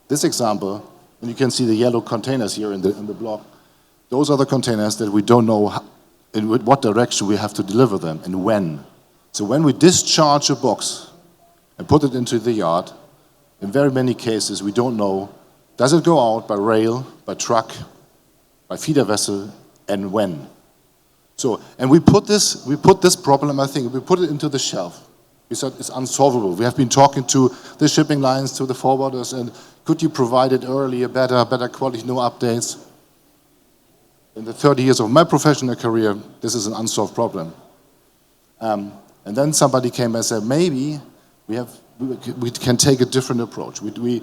This example, and you can see the yellow containers here in the block, those are the containers that we don't know in what direction we have to deliver them and when. So when we discharge a box and put it into the yard, in very many cases we don't know, does it go out by rail, by truck, by feeder vessel, and when? So, and we put this problem, I think, we put it into the shelf. We said it's unsolvable. We have been talking to the shipping lines, to the forwarders, and could you provide it earlier, better quality, no updates? In the 30 years of my professional career, this is an unsolved problem. And then somebody came and said, maybe we can take a different approach. We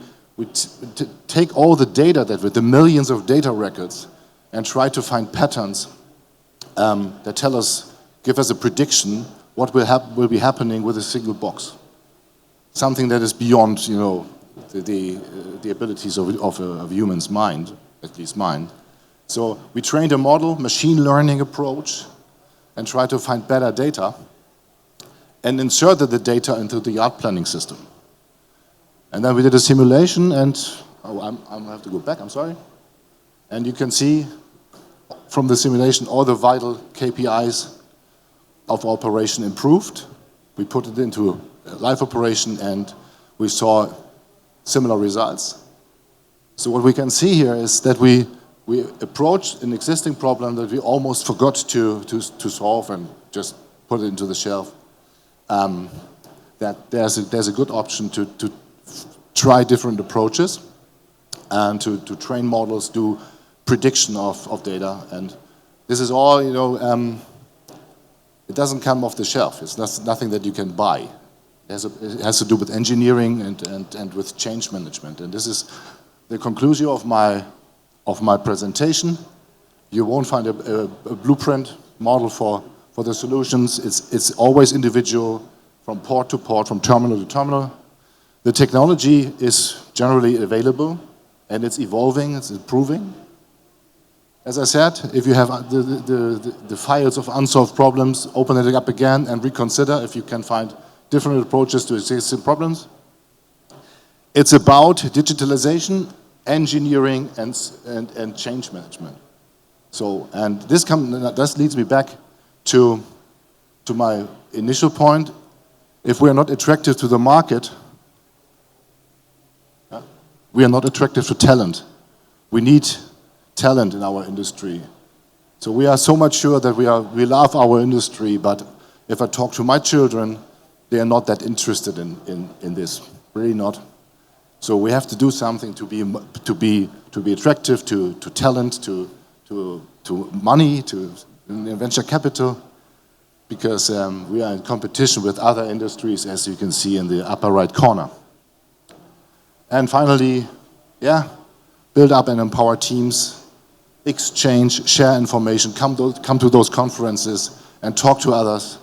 take all the data with the millions of data records and try to find patterns that give us a prediction what will be happening with a single box. Something that is beyond, the abilities of a human's mind, at least mine. So we trained a model, machine learning approach, and tried to find better data, and inserted the data into the yard planning system. And then we did a simulation, and I have to go back, I'm sorry. And you can see from the simulation all the vital KPIs of operation improved. We put it into a live operation, and we saw similar results. So what we can see here is that we approached an existing problem that we almost forgot to solve and just put it into the shelf. That there's a good option to try different approaches and to train models, do prediction of data, and This is all, it doesn't come off the shelf. It's nothing that you can buy. It has to do with engineering and with change management. And this is the conclusion of my presentation. You won't find a blueprint model for the solutions. It's always individual, from port to port, from terminal to terminal. The technology is generally available, and it's evolving, it's improving. As I said, if you have the files of unsolved problems, open it up again and reconsider if you can find different approaches to existing problems. It's about digitalization, engineering, and change management. So, and this leads me back to my initial point. If we are not attractive to the market, we are not attractive to talent. We need talent in our industry. So we are so much sure that we love our industry, but if I talk to my children, they are not that interested in this, really not. So we have to do something to be attractive to talent, to money, to venture capital, because we are in competition with other industries, as you can see in the upper right corner. And finally, build up and empower teams, exchange, share information, come to those conferences and talk to others,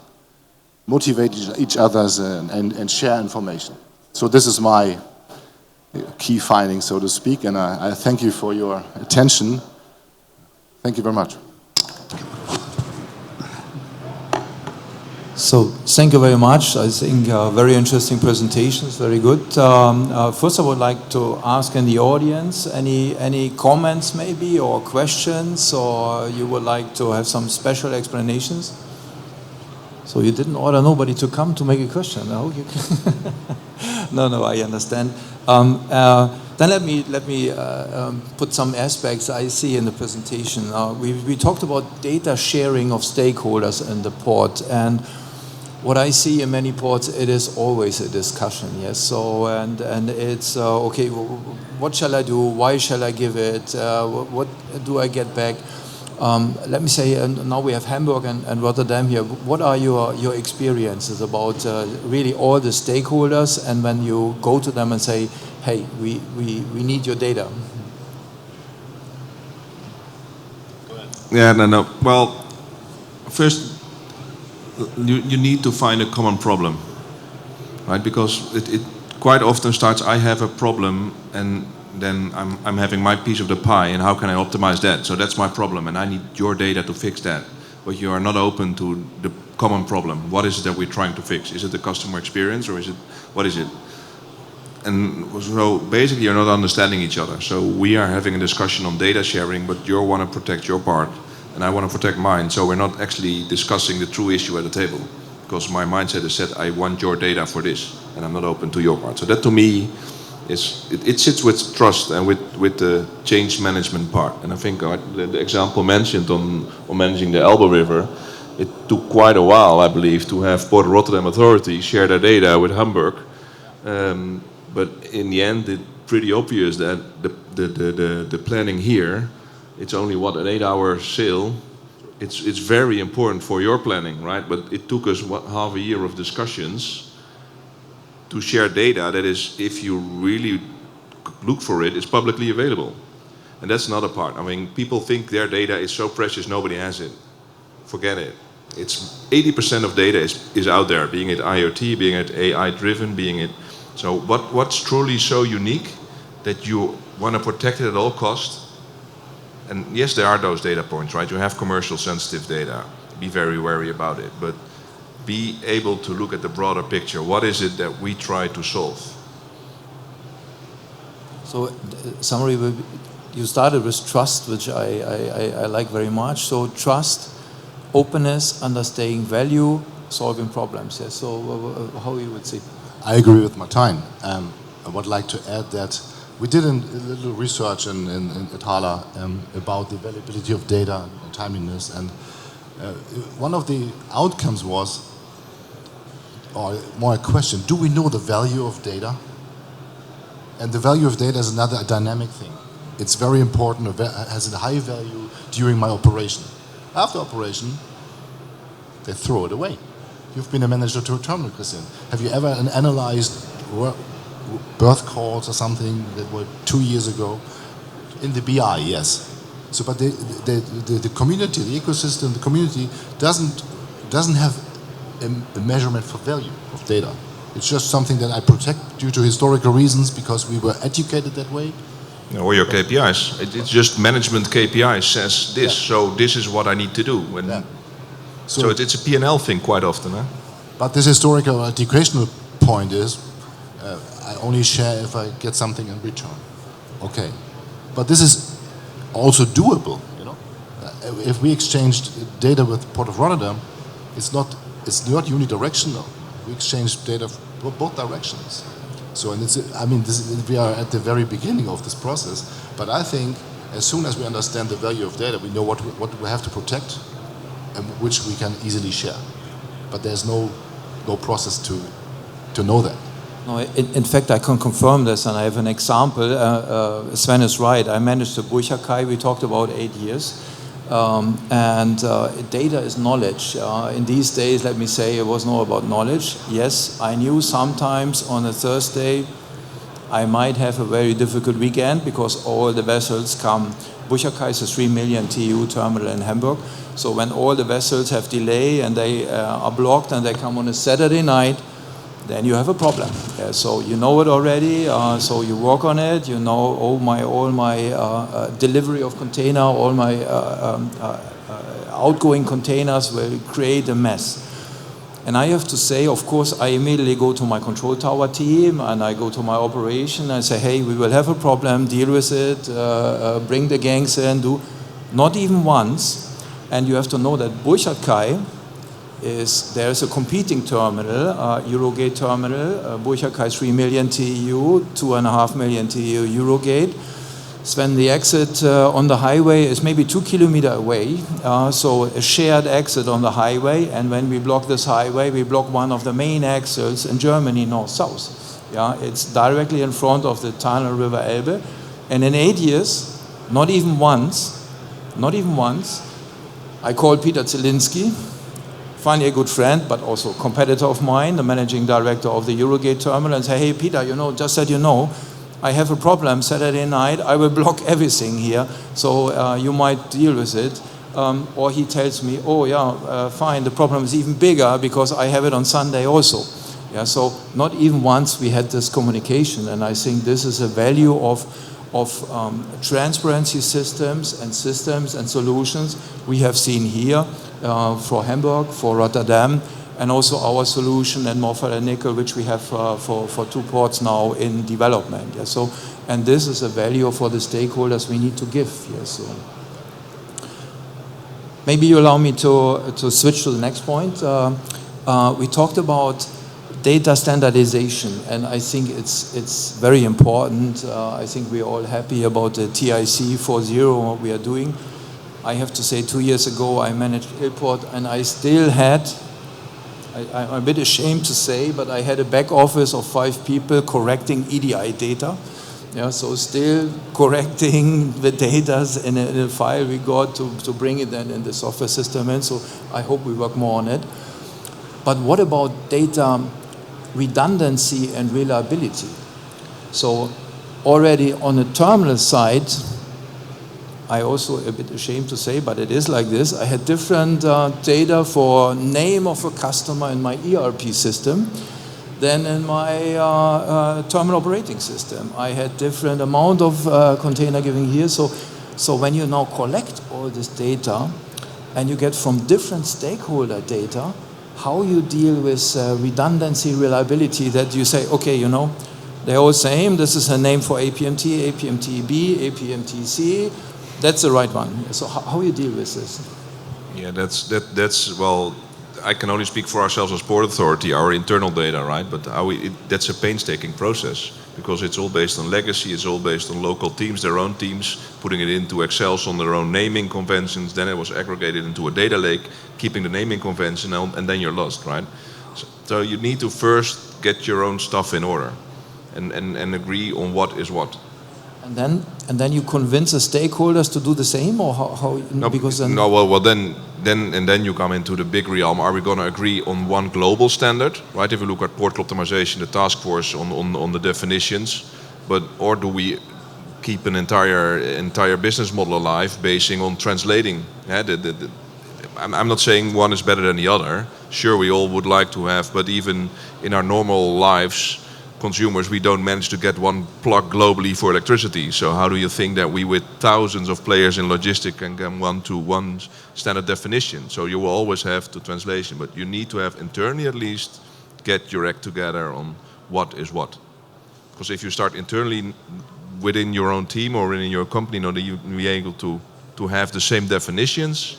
motivate each others and share information. So this is my key finding, so to speak, and I thank you for your attention. Thank you very much. So thank you very much. I think very interesting presentations, very good. First I would like to ask in the audience, any comments maybe or questions, or you would like to have some special explanations? So you didn't order nobody to come to make a question, no? No, I understand. Then let me put some aspects I see in the presentation. We talked about data sharing of stakeholders in the port, and what I see in many ports, it is always a discussion, yes. So and it's okay. What shall I do? Why shall I give it? What do I get back? Let me say, now we have Hamburg and Rotterdam here. What are your experiences about really all the stakeholders, and when you go to them and say, hey, we need your data? Yeah, no. Well, first, you need to find a common problem, right? Because it quite often starts, I have a problem, and then I'm having my piece of the pie, and how can I optimize that? So that's my problem, and I need your data to fix that. But you are not open to the common problem. What is it that we're trying to fix? Is it the customer experience, or what is it? And so basically you're not understanding each other. So we are having a discussion on data sharing, but you want to protect your part, and I want to protect mine. So we're not actually discussing the true issue at the table, because my mindset is set, I want your data for this, and I'm not open to your part. So that to me, it sits with trust and with the change management part. And I think the example mentioned on managing the Elbe River, it took quite a while, I believe, to have Port of Rotterdam Authority share their data with Hamburg. But in the end, it's pretty obvious that the planning here, it's only an 8-hour sail. It's very important for your planning, right? But it took us half a year of discussions to share data that is, if you really look for it, is publicly available. And that's another part. I mean, people think their data is so precious, nobody has it. Forget it. It's 80% of data is out there, being it IoT, being it AI driven, being it. So what's truly so unique that you want to protect it at all costs? And yes, there are those data points, right? You have commercial sensitive data. Be very wary about it. But be able to look at the broader picture. What is it that we try to solve? So, summary, you started with trust, which I like very much. So, trust, openness, understanding value, solving problems. Yes. So, how you would see? I agree with Martijn. I would like to add that we did a little research at HALA about the availability of data and timeliness, and one of the outcomes was, or more a question, do we know the value of data? And the value of data is another dynamic thing. It's very important, it has a high value during my operation. After operation, they throw it away. You've been a manager to a terminal, Christian. Have you ever analyzed birth calls or something that were 2 years ago? In the BI, yes. So, but the community, the ecosystem, the community doesn't have a measurement for value of data. It's just something that I protect due to historical reasons because we were educated that way. Or your KPIs. It's just management KPIs says this, so this is what I need to do. So it's a P&L thing quite often. Huh? But this historical educational point is, I only share if I get something in return. Okay, but this is also doable. You know, if we exchanged data with Port of Rotterdam, it's not unidirectional. We exchange data both directions. So, and we are at the very beginning of this process. But I think as soon as we understand the value of data, we know what we have to protect and which we can easily share. But there's no process to know that. No, in fact, I can confirm this, and I have an example. Sven is right. I managed the Burchakai. We talked about 8 years. Data is knowledge. In these days, let me say, it was not about knowledge. Yes, I knew sometimes on a Thursday I might have a very difficult weekend because all the vessels come. Burchakai is a 3 million TEU terminal in Hamburg. So when all the vessels have delay and they are blocked and they come on a Saturday night, then you have a problem. So you know it already, so you work on it, you know all my delivery of container, all my outgoing containers will create a mess. And I have to say, of course, I immediately go to my control tower team and I go to my operation and say, hey, we will have a problem, deal with it, bring the gangs in, do. Not even once. And you have to know that Burchakai there is a competing terminal, Eurogate terminal, Burchakai 3 million TEU, 2.5 million TEU Eurogate. When the exit on the highway is maybe 2 kilometers away, so a shared exit on the highway, and when we block this highway, we block one of the main axles in Germany, north-south. Yeah, it's directly in front of the Tunnel River Elbe, and in 8 years, not even once, I called Peter Zielinski, finally a good friend, but also a competitor of mine, the managing director of the Eurogate terminal, and say, hey, Peter, just that you know, I have a problem Saturday night, I will block everything here, so you might deal with it. Or he tells me, oh yeah, fine, the problem is even bigger because I have it on Sunday also. Yeah, so not even once we had this communication, and I think this is a value of transparency systems and solutions we have seen here for Hamburg, for Rotterdam, and also our solution in Morpher and Nickel, which we have for 2 ports now in development. Yeah, so, and this is a value for the stakeholders we need to give. Yeah, so. Maybe you allow me to switch to the next point. We talked about data standardization, and I think it's very important. I think we're all happy about the TIC 4.0, what we are doing. I have to say 2 years ago I managed Ilport, and I still had, I'm a bit ashamed to say, but I had a back office of 5 people correcting EDI data. Yeah, so still correcting the data in a file we got to bring it then in the software system in, so I hope we work more on it. But what about data redundancy and reliability? So already on the terminal side, I also a bit ashamed to say, but it is like this, I had different data for name of a customer in my ERP system than in my terminal operating system. I had different amount of container giving here, so when you now collect all this data and you get from different stakeholder data, how you deal with redundancy, reliability, that you say, okay, they're all same, this is a name for APMT, APMTB, APMTC, that's the right one. So how you deal with this? Yeah, that's well, I can only speak for ourselves as Port Authority, our internal data, right? But that's a painstaking process because it's all based on legacy, it's all based on local teams, their own teams, putting it into Excels on their own naming conventions, then it was aggregated into a data lake, keeping the naming convention, and then you're lost, right? So you need to first get your own stuff in order and agree on what is what. And then you convince the stakeholders to do the same, or how No, because then no, well, then you come into the big realm. Are we going to agree on one global standard, right? If we look at portal optimization, the task force on the definitions, or do we keep an entire business model alive, basing on translating? I'm not saying one is better than the other. Sure, we all would like to have, but even in our normal lives, consumers, we don't manage to get one plug globally for electricity. So how do you think that we, with thousands of players in logistics, can get to one standard definition? So you will always have the translation, but you need to have internally at least get your act together on what is what. Because if you start internally within your own team or in your company, you be able to have the same definitions,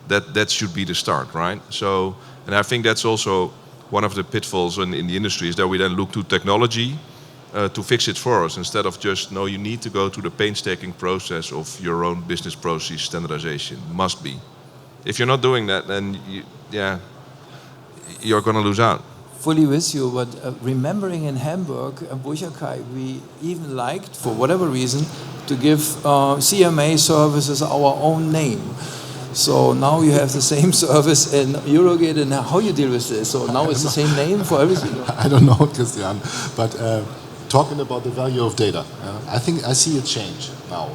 that should be the start, right? So, and I think that's also one of the pitfalls in the industry, is that we then look to technology to fix it for us, instead of just, no, you need to go to the painstaking process of your own business process standardization. Must be. If you're not doing that, then you're going to lose out. fully with you, but remembering in Hamburg, Burchakai, we even liked, for whatever reason, to give CMA services our own name. So now you have the same service in Eurogate, and how you deal with this? So now it's the same name for everything? I don't know, Christian, but talking about the value of data, I think I see a change now,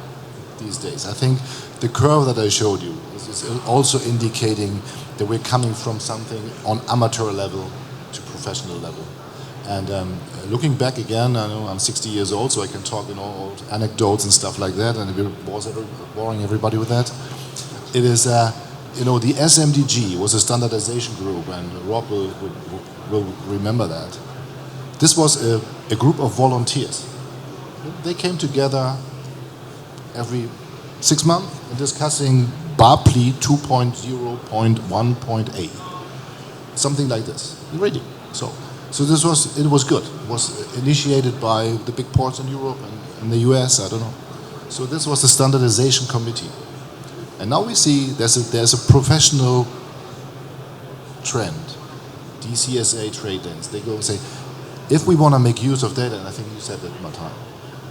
these days. I think the curve that I showed you is also indicating that we're coming from something on amateur level to professional level. And looking back again, I know I'm 60 years old, so I can talk old anecdotes and stuff like that, and we're boring everybody with that. It is, the SMDG was a standardization group, and Rob will remember that. This was a group of volunteers. They came together every 6 months discussing BAPLI 2.0.1.8, something like this, ready. So it was good. It was initiated by the big ports in Europe and the US, I don't know. So this was the standardization committee. And now we see there's a professional trend. DCSA trade lanes, they go and say, if we want to make use of data, and I think you said that, Martin,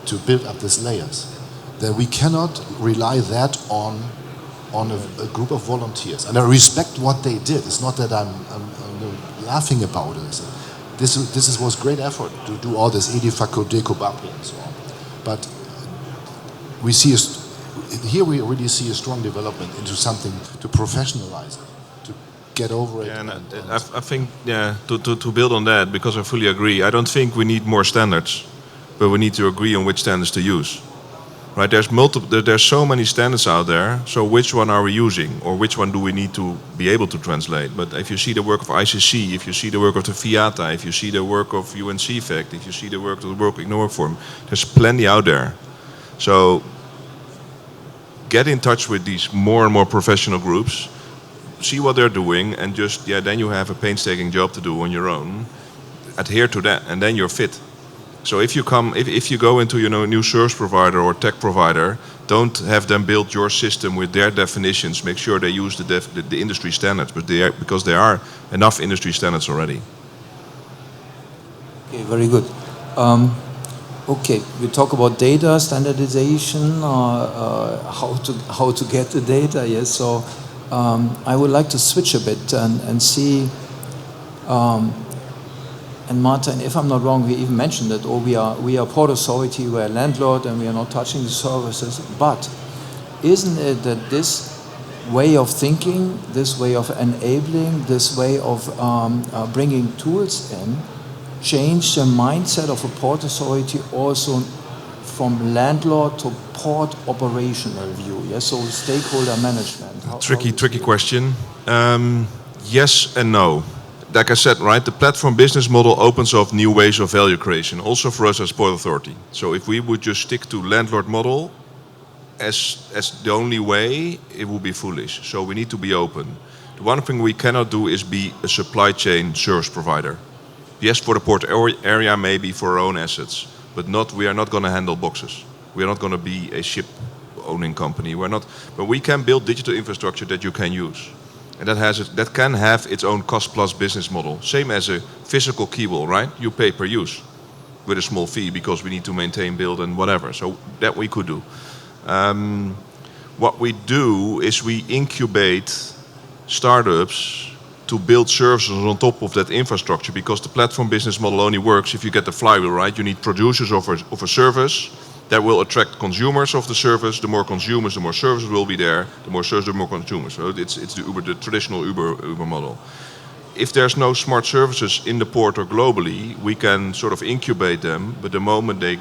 to build up these layers, then we cannot rely that on a group of volunteers. And I respect what they did. It's not that I'm laughing about it. This was great effort to do all this Edifa, Codeco, BAPLI, and so on. But we see here we already see a strong development into something to professionalize it, to get over it. Yeah, and I think, to build on that, because I fully agree, I don't think we need more standards, but we need to agree on which standards to use. Right? There's so many standards out there, so which one are we using, or which one do we need to be able to translate? But if you see the work of ICC, if you see the work of the FIATA, if you see the work of UNCFACT, if you see the work of the World Economic Forum, there's plenty out there. So get in touch with these more and more professional groups, see what they're doing, and then you have a painstaking job to do on your own. Adhere to that, and then you're fit. So if you go into new service provider or tech provider, don't have them build your system with their definitions. Make sure they use the industry standards, because there are enough industry standards already. Okay, very good. Okay, we talk about data standardization, how to get the data. Yes, so I would like to switch a bit and see. And Martin, if I'm not wrong, we even mentioned that. We are port authority, we're a landlord, and we are not touching the services. But isn't it that this way of thinking, this way of enabling, this way of bringing tools in, change the mindset of a port authority also from landlord to port operational view? Yes, so stakeholder management. Tricky question. Yes and no. Like I said, right, the platform business model opens up new ways of value creation, also for us as port authority. So if we would just stick to landlord model as the only way, it would be foolish. So we need to be open. The one thing we cannot do is be a supply chain service provider. Yes, for the port area, maybe for our own assets, but we are not going to handle boxes. We are not going to be a ship owning company. But we can build digital infrastructure that you can use. And that can have its own cost plus business model. Same as a physical key wall, right? You pay per use. with a small fee because we need to maintain, build, and whatever. So that we could do. What we do is we incubate startups to build services on top of that infrastructure, because the platform business model only works if you get the flywheel right. You need producers of a service that will attract consumers of the service. The more consumers, the more services will be there. The more services, the more consumers. So it's the traditional Uber model. If there's no smart services in the port or globally, we can sort of incubate them, but the moment they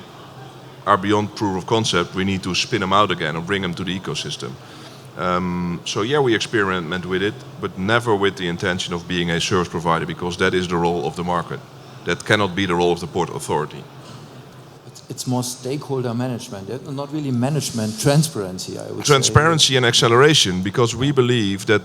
are beyond proof of concept, we need to spin them out again and bring them to the ecosystem. So yeah, we experiment with it, but never with the intention of being a service provider, because that is the role of the market. That cannot be the role of the port authority. It's more stakeholder management, not really management, transparency, I would say. Transparency and acceleration, because we believe that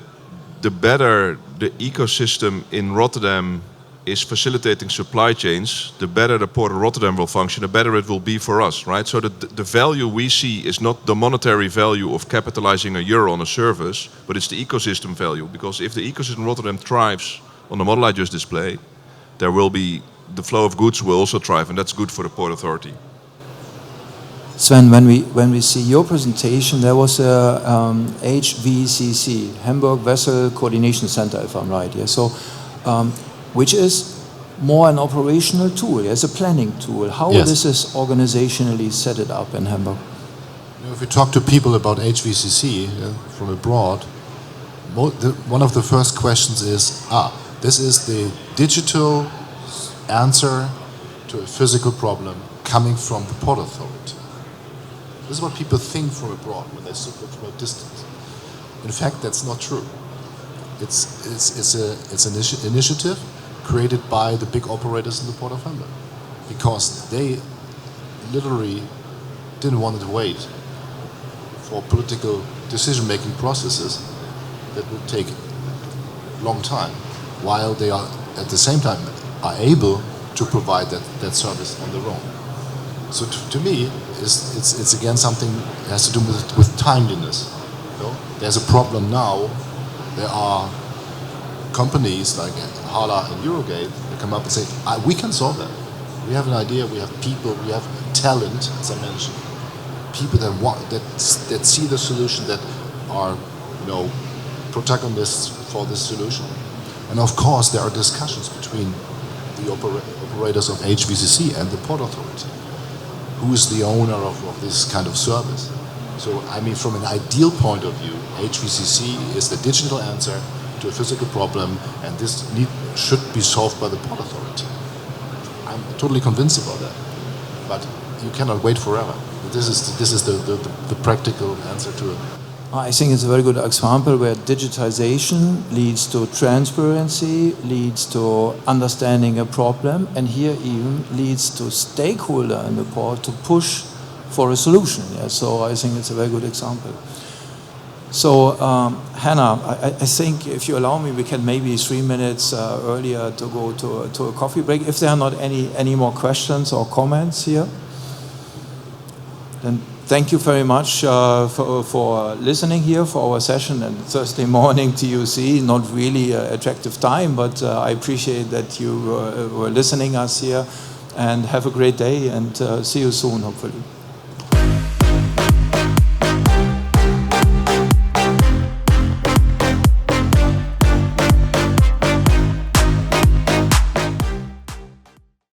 the better the ecosystem in Rotterdam is facilitating supply chains, the better the Port of Rotterdam will function, the better it will be for us, right? So the value we see is not the monetary value of capitalizing €1 on a service, but it's the ecosystem value. Because if the ecosystem in Rotterdam thrives on the model I just displayed, there will be, the flow of goods will also thrive, and that's good for the Port Authority. Sven, when we see your presentation, there was a HVCC, Hamburg Vessel Coordination Center, if I'm right. Yeah. So, which is more an operational tool, as a planning tool. How this is organizationally set it up in Hamburg? You know, if you talk to people about HVCC from abroad, one of the first questions is, this is the digital answer to a physical problem coming from the Port Authority. This is what people think from abroad when they look from a distance. In fact, that's not true. It's an initiative created by the big operators in the Port of Hamburg, because they literally didn't want to wait for political decision-making processes that would take a long time, while they are at the same time are able to provide that service on their own. So to me, it's again something that has to do with timeliness. You know? There's a problem now. There are companies like Hala and Eurogate that come up and say, we can solve that. We have an idea, we have people, we have talent, as I mentioned. People that see the solution, that are, protagonists for this solution. And of course, there are discussions between the operators of HVCC and the Port Authority. Who is the owner of this kind of service? So, I mean, from an ideal point of view, HVCC is the digital answer to a physical problem, and this should be solved by the Port Authority. I'm totally convinced about that. But you cannot wait forever. This is the practical answer to it. I think it's a very good example where digitization leads to transparency, leads to understanding a problem, and here even leads to stakeholder in the port to push for a solution. Yeah? So I think it's a very good example. So Hannah, I think if you allow me, we can maybe 3 minutes earlier to go to a coffee break. If there are not any more questions or comments here, then thank you very much for listening here for our session and Thursday morning TOC. Not really attractive time, but I appreciate that you were listening us here, and have a great day, and see you soon, hopefully.